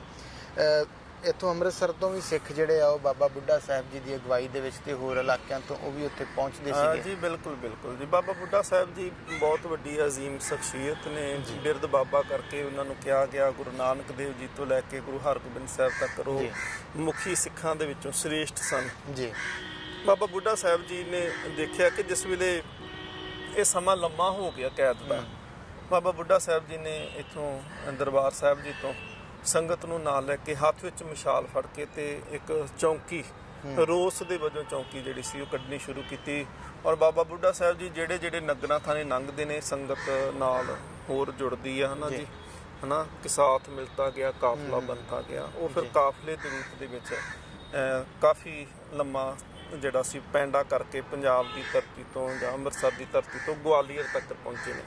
ਇੱਥੋਂ ਅੰਮ੍ਰਿਤਸਰ ਤੋਂ ਵੀ ਸਿੱਖ ਜਿਹੜੇ ਆ ਉਹ ਬਾਬਾ ਬੁੱਢਾ ਸਾਹਿਬ ਜੀ ਦੀ ਅਗਵਾਈ ਦੇ ਵਿੱਚ ਤੇ ਹੋਰ ਇਲਾਕਿਆਂ ਤੋਂ ਉਹ ਵੀ ਉੱਥੇ ਪਹੁੰਚਦੇ ਸੀਗੇ ਜੀ। ਬਿਲਕੁਲ ਬਿਲਕੁਲ ਜੀ। ਬਾਬਾ ਬੁੱਢਾ ਸਾਹਿਬ ਜੀ ਬਹੁਤ ਵੱਡੀ ਅਜ਼ੀਮ ਸ਼ਖਸੀਅਤ ਨੇ। ਬਿਰਧ ਬਾਬਾ ਕਰਕੇ ਉਹਨਾਂ ਨੂੰ ਕਿਹਾ ਗਿਆ। ਗੁਰੂ ਨਾਨਕ ਦੇਵ ਜੀ ਤੋਂ ਲੈ ਕੇ ਗੁਰੂ ਹਰਗੋਬਿੰਦ ਸਾਹਿਬ ਤੱਕ ਉਹ ਮੁਖੀ ਸਿੱਖਾਂ ਦੇ ਵਿੱਚੋਂ ਸ੍ਰੇਸ਼ਟ ਸਨ ਜੀ। ਬਾਬਾ ਬੁੱਢਾ ਸਾਹਿਬ ਜੀ ਨੇ ਦੇਖਿਆ ਕਿ ਜਿਸ ਵੇਲੇ ਇਹ ਸਮਾਂ ਲੰਮਾ ਹੋ ਗਿਆ ਕੈਦ ਦਾ, ਬਾਬਾ ਬੁੱਢਾ ਸਾਹਿਬ ਜੀ ਨੇ ਇੱਥੋਂ ਦਰਬਾਰ ਸਾਹਿਬ ਜੀ ਤੋਂ ਸੰਗਤ ਨੂੰ ਨਾਲ ਲੈ ਕੇ ਹੱਥ ਵਿੱਚ ਮਸ਼ਾਲ ਫੜ ਕੇ ਤੇ ਇੱਕ ਚੌਂਕੀ, ਰੋਸ ਦੇ ਵਜੋਂ ਚੌਂਕੀ ਜਿਹੜੀ ਸੀ ਉਹ ਕੱਢਣੀ ਸ਼ੁਰੂ ਕੀਤੀ। ਔਰ ਬਾਬਾ ਬੁੱਢਾ ਸਾਹਿਬ ਜੀ ਜਿਹੜੇ ਜਿਹੜੇ ਨਗਰਾਂ ਥਾਣੇ ਲੰਘਦੇ ਨੇ, ਸੰਗਤ ਨਾਲ ਹੋਰ ਜੁੜਦੀ ਆ ਹੈ ਜੀ, ਹੈ ਨਾ, ਕਿ ਸਾਥ ਮਿਲਦਾ ਗਿਆ, ਕਾਫਲਾ ਬਣਦਾ ਗਿਆ। ਉਹ ਫਿਰ ਕਾਫਲੇ ਦੇ ਰੂਪ ਦੇ ਵਿੱਚ ਕਾਫੀ ਲੰਮਾ ਜਿਹੜਾ ਸੀ ਪੈਂਡਾ ਕਰਕੇ ਪੰਜਾਬ ਦੀ ਧਰਤੀ ਤੋਂ ਜਾਂ ਅੰਮ੍ਰਿਤਸਰ ਦੀ ਧਰਤੀ ਤੋਂ ਗਵਾਲੀਅਰ ਤੱਕ ਪਹੁੰਚੇ ਨੇ।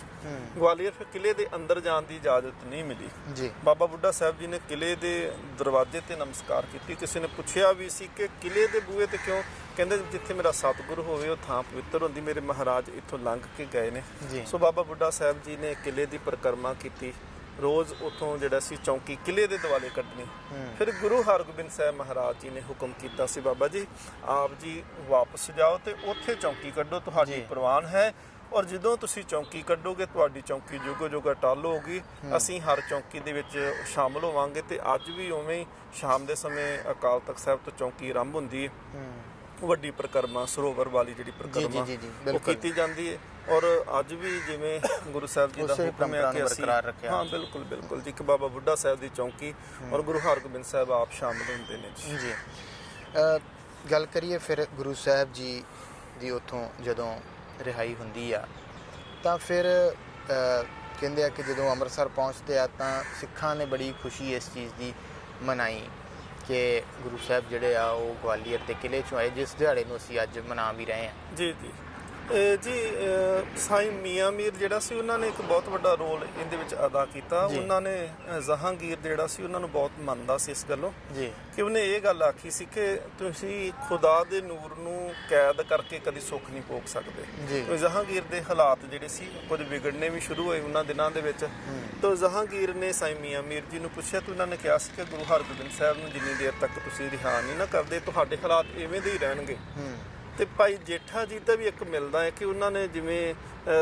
ਗਵਾਲੀਅਰ ਫਿਰ ਕਿਲੇ ਦੇ ਅੰਦਰ ਜਾਣ ਦੀ ਇਜਾਜ਼ਤ ਨਹੀਂ ਮਿਲੀ ਜੀ। ਬਾਬਾ ਬੁੱਢਾ ਸਾਹਿਬ ਜੀ ਨੇ ਕਿਲੇ ਦੇ ਦਰਵਾਜ਼ੇ ਤੇ ਨਮਸਕਾਰ ਕੀਤੀ। ਕਿਸੇ ਨੇ ਪੁੱਛਿਆ ਵੀ ਸੀ ਕਿ ਕਿਲੇ ਦੇ ਬੂਹੇ ਤੇ ਕਿਉਂ? ਕਹਿੰਦੇ ਜਿੱਥੇ ਮੇਰਾ ਸਤਿਗੁਰੂ ਹੋਵੇ ਉਹ ਥਾਂ ਪਵਿੱਤਰ ਹੁੰਦੀ। ਮੇਰੇ ਮਹਾਰਾਜ ਇੱਥੋਂ ਲੰਘ ਕੇ ਗਏ ਨੇ। ਸੋ ਬਾਬਾ ਬੁੱਢਾ ਸਾਹਿਬ ਜੀ ਨੇ ਕਿਲੇ ਦੀ ਪਰਿਕਰਮਾ ਕੀਤੀ। ਰੋਜ਼ ਉੱਥੋਂ ਜਿਹੜਾ ਸੀ ਚੌਂਕੀ ਕਿਲੇ ਦੇ ਦੁਆਲੇ ਕੱਢਣੀ। ਫਿਰ ਗੁਰੂ ਹਰਗੋਬਿੰਦ ਸਾਹਿਬ ਮਹਾਰਾਜ ਜੀ ਨੇ ਹੁਕਮ ਕੀਤਾ ਸੀ, ਬਾਬਾ ਜੀ ਆਪ ਜੀ ਵਾਪਸ ਜਾਓ ਤੇ ਉੱਥੇ ਚੌਂਕੀ ਕੱਢੋ, ਤੁਹਾਡੀ ਪ੍ਰਵਾਨ ਹੈ। ਔਰ ਜਦੋਂ ਤੁਸੀਂ ਚੌਂਕੀ ਕੱਢੋਗੇ ਤੁਹਾਡੀ ਚੌਂਕੀ ਜੁਗੋ ਜੁਗ ਅਟੱਲ ਹੋਊਗੀ। ਅਸੀਂ ਹਰ ਚੌਂਕੀ ਦੇ ਵਿੱਚ ਸ਼ਾਮਲ ਹੋਵਾਂਗੇ। ਤੇ ਅੱਜ ਵੀ ਉਵੇਂ ਹੀ ਸ਼ਾਮ ਦੇ ਸਮੇਂ ਅਕਾਲ ਤਖਤ ਸਾਹਿਬ ਤੋਂ ਚੌਂਕੀ ਆਰੰਭ ਹੁੰਦੀ ਹੈ। ਵੱਡੀ ਪਰਿਕਰਮਾ ਸਰੋਵਰ ਵਾਲੀ ਜਿਹੜੀ ਪਰਿਕਰਮਾ ਉਹ ਕੀਤੀ ਜਾਂਦੀ ਹੈ। ਔਰ ਅੱਜ ਵੀ ਜਿਵੇਂ ਗੁਰੂ ਸਾਹਿਬ ਜੀ ਦਾ ਹੁਕਮ ਹੈ ਕਿ ਅਸੀਂ ਹਾਂ ਬਿਲਕੁਲ ਬਿਲਕੁਲ ਜੀ, ਕਿ ਬਾਬਾ ਬੁੱਢਾ ਸਾਹਿਬ ਦੀ ਚੌਂਕੀ ਔਰ ਗੁਰੂ ਹਰਗੋਬਿੰਦ ਸਾਹਿਬ ਆਪ ਸ਼ਾਮਲ ਹੁੰਦੇ ਨੇ ਜੀ। ਗੱਲ ਕਰੀਏ ਫਿਰ ਗੁਰੂ ਸਾਹਿਬ ਜੀ ਦੀ ਉੱਥੋਂ ਜਦੋਂ ਰਿਹਾਈ ਹੁੰਦੀ ਆ ਤਾਂ ਫਿਰ ਕਹਿੰਦੇ ਆ ਕਿ ਜਦੋਂ ਅੰਮ੍ਰਿਤਸਰ ਪਹੁੰਚਦੇ ਆ ਤਾਂ ਸਿੱਖਾਂ ਨੇ ਬੜੀ ਖੁਸ਼ੀ ਇਸ ਚੀਜ਼ ਦੀ ਮਨਾਈ ਕਿ ਗੁਰੂ ਸਾਹਿਬ ਜਿਹੜੇ ਆ ਉਹ ਗਵਾਲੀਅਰ ਦੇ ਕਿਲੇ 'ਚੋਂ ਆਏ, ਜਿਸ ਦਿਹਾੜੇ ਨੂੰ ਅਸੀਂ ਅੱਜ ਮਨਾ ਵੀ ਰਹੇ ਹਾਂ। ਜੀ ਜੀ ਜੀ ਸਾਈਂ ਮੀਆਂ ਮੀਰ ਜਿਹੜਾ ਸੀ ਉਹਨਾਂ ਨੇ ਇੱਕ ਬਹੁਤ ਵੱਡਾ ਰੋਲ ਇਹਦੇ ਵਿੱਚ ਅਦਾ ਕੀਤਾ। ਉਹਨਾਂ ਨੇ ਜਹਾਂਗੀਰ ਜਿਹੜਾ ਸੀ ਉਹਨਾਂ ਨੂੰ ਬਹੁਤ ਮੰਨਦਾ ਸੀ ਇਸ ਗੱਲੋਂ ਕਿ ਉਹਨੇ ਇਹ ਗੱਲ ਆਖੀ ਸੀ ਕਿ ਤੁਸੀਂ ਖੁਦਾ ਦੇ ਨੂਰ ਨੂੰ ਕੈਦ ਕਰਕੇ ਕਦੀ ਸੁੱਖ ਨਹੀਂ ਭੋਗ ਸਕਦੇ। ਜਹਾਂਗੀਰ ਦੇ ਹਾਲਾਤ ਜਿਹੜੇ ਸੀ ਕੁਝ ਵਿਗੜਨੇ ਵੀ ਸ਼ੁਰੂ ਹੋਏ ਉਹਨਾਂ ਦਿਨਾਂ ਦੇ ਵਿੱਚ। ਤਾਂ ਜਹਾਂਗੀਰ ਨੇ ਸਾਈਂ ਮੀਆਂ ਮੀਰ ਜੀ ਨੂੰ ਪੁੱਛਿਆ ਤਾਂ ਉਹਨਾਂ ਨੇ ਕਿਹਾ ਸੀ ਕਿ ਗੁਰੂ ਹਰਗੋਬਿੰਦ ਸਾਹਿਬ ਨੂੰ ਜਿੰਨੀ ਦੇਰ ਤੱਕ ਤੁਸੀਂ ਰਿਹਾ ਨਹੀਂ ਨਾ ਕਰਦੇ ਤੁਹਾਡੇ ਹਾਲਾਤ ਇਵੇਂ ਦੇ ਹੀ ਰਹਿਣਗੇ। ਤੇ ਭਾਈ ਜੇਠਾ ਜੀ ਦਾ ਵੀ ਇੱਕ ਮਿਲਦਾ ਹੈ ਕਿ ਉਹਨਾਂ ਨੇ ਜਿਵੇਂ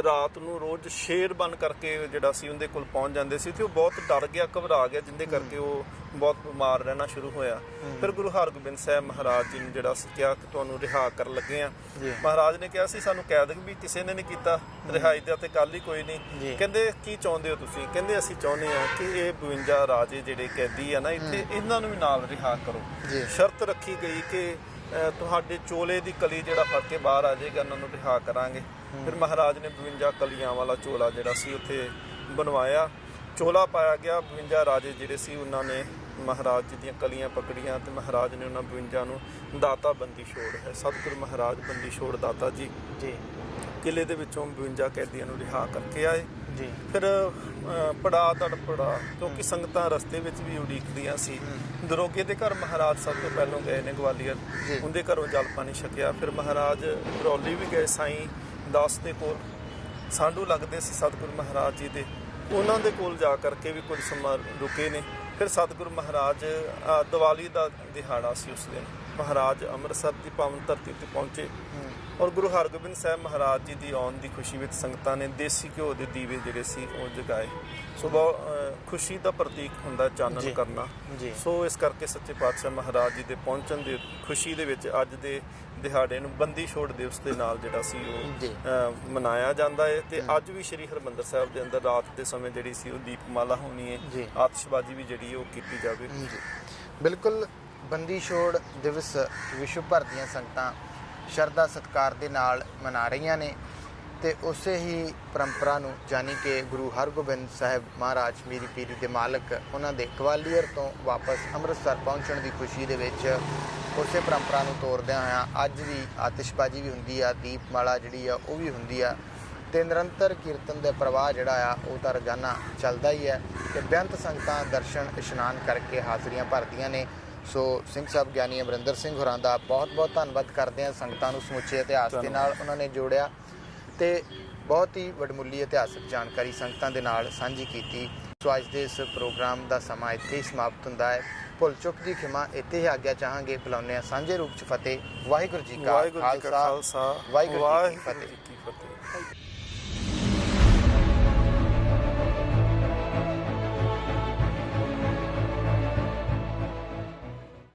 ਰਾਤ ਨੂੰ ਰੋਜ਼ ਸ਼ੇਰ ਬਣ ਕਰਕੇ ਜਿਹੜਾ ਸੀ ਉਹਦੇ ਕੋਲ ਪਹੁੰਚ ਜਾਂਦੇ ਸੀ ਤੇ ਉਹ ਬਹੁਤ ਡਰ ਗਿਆ, ਘਬਰਾ ਗਿਆ, ਜਿੰਦੇ ਕਰਕੇ ਉਹ ਬਹੁਤ ਬਿਮਾਰ ਰਹਿਣਾ ਸ਼ੁਰੂ ਹੋਇਆ। ਫਿਰ ਗੁਰੂ ਹਰਗੋਬਿੰਦ ਸਾਹਿਬ ਮਹਾਰਾਜ ਜੀ ਨੂੰ ਜਿਹੜਾ ਸੀ ਕਿਹਾ ਕਿ ਤੁਹਾਨੂੰ ਰਿਹਾ ਕਰਨ ਲੱਗੇ ਆ। ਮਹਾਰਾਜ ਨੇ ਕਿਹਾ ਸੀ ਸਾਨੂੰ ਕੈਦ ਵੀ ਕਿਸੇ ਨੇ ਨਹੀਂ ਕੀਤਾ, ਰਿਹਾਈ ਦਾ ਤੇ ਕੱਲ ਹੀ ਕੋਈ ਨਹੀਂ। ਕਹਿੰਦੇ ਕੀ ਚਾਹੁੰਦੇ ਹੋ ਤੁਸੀਂ? ਕਹਿੰਦੇ ਅਸੀਂ ਚਾਹੁੰਦੇ ਹਾਂ ਕਿ ਇਹ 52 ਰਾਜੇ ਜਿਹੜੇ ਕੈਦੀ ਆ ਨਾ ਇੱਥੇ, ਇਹਨਾਂ ਨੂੰ ਵੀ ਨਾਲ ਰਿਹਾ ਕਰੋ। ਸ਼ਰਤ ਰੱਖੀ ਗਈ ਕਿ ਤੁਹਾਡੇ ਚੋਲੇ ਦੀ ਕਲੀ ਜਿਹੜਾ ਫੜ ਕੇ ਬਾਹਰ ਆ ਜਾਏਗਾ ਉਹਨਾਂ ਨੂੰ ਰਿਹਾ ਕਰਾਂਗੇ। ਫਿਰ ਮਹਾਰਾਜ ਨੇ 52 ਕਲੀਆਂ ਵਾਲਾ ਚੋਲਾ ਜਿਹੜਾ ਸੀ ਉੱਥੇ ਬਣਵਾਇਆ, ਚੋਲਾ ਪਾਇਆ ਗਿਆ। 52 ਰਾਜੇ ਜਿਹੜੇ ਸੀ ਉਹਨਾਂ ਨੇ ਮਹਾਰਾਜ ਜੀ ਦੀਆਂ ਕਲੀਆਂ ਪਕੜੀਆਂ ਤੇ ਮਹਾਰਾਜ ਨੇ ਉਹਨਾਂ 52 ਨੂੰ ਦਾਤਾ ਬੰਦੀ ਛੋੜ ਹੈ, ਸਤਿਗੁਰੂ ਮਹਾਰਾਜ ਬੰਦੀ ਛੋੜ ਦਾਤਾ ਜੀ ਕਿਲੇ ਦੇ ਵਿੱਚੋਂ 52 ਕੈਦੀਆਂ ਨੂੰ ਰਿਹਾ ਕਰਕੇ ਆਏ। ਫਿਰ ਪੜਾ ਤੜ ਪੜਾ ਕਿਉਂਕਿ ਸੰਗਤਾਂ ਰਸਤੇ ਵਿੱਚ ਵੀ ਉਡੀਕਦੀਆਂ ਸੀ। ਦਰੋਗੇ ਦੇ ਘਰ ਮਹਾਰਾਜ ਸਭ ਤੋਂ ਪਹਿਲਾਂ ਗਏ ਨੇ ਗਵਾਲੀਅਰ, ਉਹਦੇ ਘਰੋਂ ਜਲ ਪਾਣੀ ਛਕਿਆ। ਫਿਰ ਮਹਾਰਾਜ ਰੌਲੀ ਵੀ ਗਏ ਸਾਈਂ ਦਾਸ ਦੇ ਕੋਲ, ਸਾਂਢੂ ਲੱਗਦੇ ਸੀ ਸਤਿਗੁਰੂ ਮਹਾਰਾਜ ਜੀ ਦੇ, ਉਹਨਾਂ ਦੇ ਕੋਲ ਜਾ ਕਰਕੇ ਵੀ ਕੁਝ ਸਮਾਂ ਰੁਕੇ ਨੇ। ਫਿਰ ਸਤਿਗੁਰੂ ਮਹਾਰਾਜ ਦੀਵਾਲੀ ਦਾ ਦਿਹਾੜਾ ਸੀ ਉਸ ਦਿਨ, ਮਹਾਰਾਜ ਅੰਮ੍ਰਿਤਸਰ ਦੀ ਪਾਵਨ ਧਰਤੀ ਤੇ ਪਹੁੰਚੇ ਔਰ ਗੁਰੂ ਹਰਗੋਬਿੰਦ ਸਾਹਿਬ ਮਹਾਰਾਜ ਜੀ ਦੀ ਆਉਣ ਦੀ ਖੁਸ਼ੀ ਵਿੱਚ ਸੰਗਤਾਂ ਨੇ ਦੇਸੀ ਘਿਓ ਦੇ ਦੀਵੇ ਜਿਹੜੇ ਸੀ ਉਹ ਜਗਾਏ। ਸੋ ਬਹੁਤ ਖੁਸ਼ੀ ਦਾ ਪ੍ਰਤੀਕ ਹੁੰਦਾ ਚਾਨਣ ਕਰਨਾ। ਸੋ ਇਸ ਕਰਕੇ ਸੱਚੇ ਪਾਤਸ਼ਾਹ ਮਹਾਰਾਜ ਜੀ ਦੇ ਪਹੁੰਚਣ ਦੀ ਖੁਸ਼ੀ ਦੇ ਵਿੱਚ ਅੱਜ ਦੇ ਦਿਹਾੜੇ ਨੂੰ ਬੰਦੀ ਛੋੜ ਦਿਵਸ ਦੇ ਨਾਲ ਜਿਹੜਾ ਸੀ ਉਹ ਮਨਾਇਆ ਜਾਂਦਾ ਹੈ। ਤੇ ਅੱਜ ਵੀ ਸ਼੍ਰੀ ਹਰਿਮੰਦਰ ਸਾਹਿਬ ਦੇ ਅੰਦਰ ਰਾਤ ਦੇ ਸਮੇਂ ਜਿਹੜੀ ਸੀ ਉਹ ਦੀਪਮਾਲਾ ਹੋਣੀ ਹੈ, ਆਤਿਸ਼ਬਾਜ਼ੀ ਵੀ ਜਿਹੜੀ ਉਹ ਕੀਤੀ ਜਾਵੇ। ਬਿਲਕੁਲ, ਬੰਦੀ ਛੋੜ ਦਿਵਸ ਵਿਸ਼ਵ ਭਰ ਦੀਆਂ ਸੰਗਤਾਂ ਸ਼ਰਧਾ ਸਤਿਕਾਰ ਦੇ ਨਾਲ ਮਨਾ ਰਹੀਆਂ ਨੇ ਤੇ ਉਸੇ ਹੀ ਪਰੰਪਰਾ ਨੂੰ ਜਾਣੀ ਕਿ ਗੁਰੂ ਹਰਗੋਬਿੰਦ ਸਾਹਿਬ ਮਹਾਰਾਜ ਮੀਰੀ ਪੀਰੀ ਦੇ ਮਾਲਕ ਉਹਨਾਂ ਦੇ ਗਵਾਲੀਅਰ ਤੋਂ ਵਾਪਸ ਅੰਮ੍ਰਿਤਸਰ ਪਹੁੰਚਣ ਦੀ ਖੁਸ਼ੀ ਦੇ ਵਿੱਚ ਉਸੇ ਪਰੰਪਰਾ ਨੂੰ ਤੋਰਦਿਆਂ ਹੋਇਆਂ ਅੱਜ ਵੀ ਆਤਿਸ਼ਬਾਜ਼ੀ ਵੀ ਹੁੰਦੀ ਆ, ਦੀਪਮਾਲਾ ਜਿਹੜੀ ਆ ਉਹ ਵੀ ਹੁੰਦੀ ਆ ਤੇ ਨਿਰੰਤਰ ਕੀਰਤਨ ਦੇ ਪ੍ਰਵਾਹ ਜਿਹੜਾ ਆ ਉਹ ਤਾਂ ਰੋਜ਼ਾਨਾ ਚੱਲਦਾ ਹੀ ਹੈ ਤੇ ਬੇਅੰਤ ਸੰਗਤਾਂ ਦਰਸ਼ਨ ਇਸ਼ਨਾਨ ਕਰਕੇ ਹਾਜ਼ਰੀਆਂ ਭਰਦੀਆਂ ਨੇ। ਸੋ ਸਿੰਘ ਸਾਹਿਬ ਗਿਆਨੀ ਅਮਰਿੰਦਰ ਸਿੰਘ ਹੋਰਾਂ ਦਾ ਬਹੁਤ ਬਹੁਤ ਧੰਨਵਾਦ ਕਰਦੇ ਹਾਂ। ਸੰਗਤਾਂ ਨੂੰ ਸਮੁੱਚੇ ਇਤਿਹਾਸ ਦੇ ਨਾਲ ਉਹਨਾਂ ਨੇ ਜੋੜਿਆ ਤੇ ਬਹੁਤ ਹੀ ਵਡਮੁੱਲੀ ਇਤਿਹਾਸਕ ਜਾਣਕਾਰੀ ਸੰਗਤਾਂ ਦੇ ਨਾਲ ਸਾਂਝੀ ਕੀਤੀ। ਸੋ ਅੱਜ ਦੇ ਇਸ ਪ੍ਰੋਗਰਾਮ ਦਾ ਸਮਾਂ ਇੱਥੇ ਹੀ ਸਮਾਪਤ ਹੁੰਦਾ ਹੈ। ਭੁੱਲ ਚੁੱਕ ਦੀ ਖਿਮਾ ਇੱਥੇ ਹੀ ਆਗਿਆ ਚਾਹਾਂਗੇ। ਬੁਲਾਉਂਦੇ ਹਾਂ ਸਾਂਝੇ ਰੂਪ 'ਚ ਫਤਿਹ। ਵਾਹਿਗੁਰੂ ਜੀ ਕਾ ਖਾਲਸਾ, ਵਾਹਿਗੁਰੂ ਜੀ ਕੀ ਫਤਿਹ।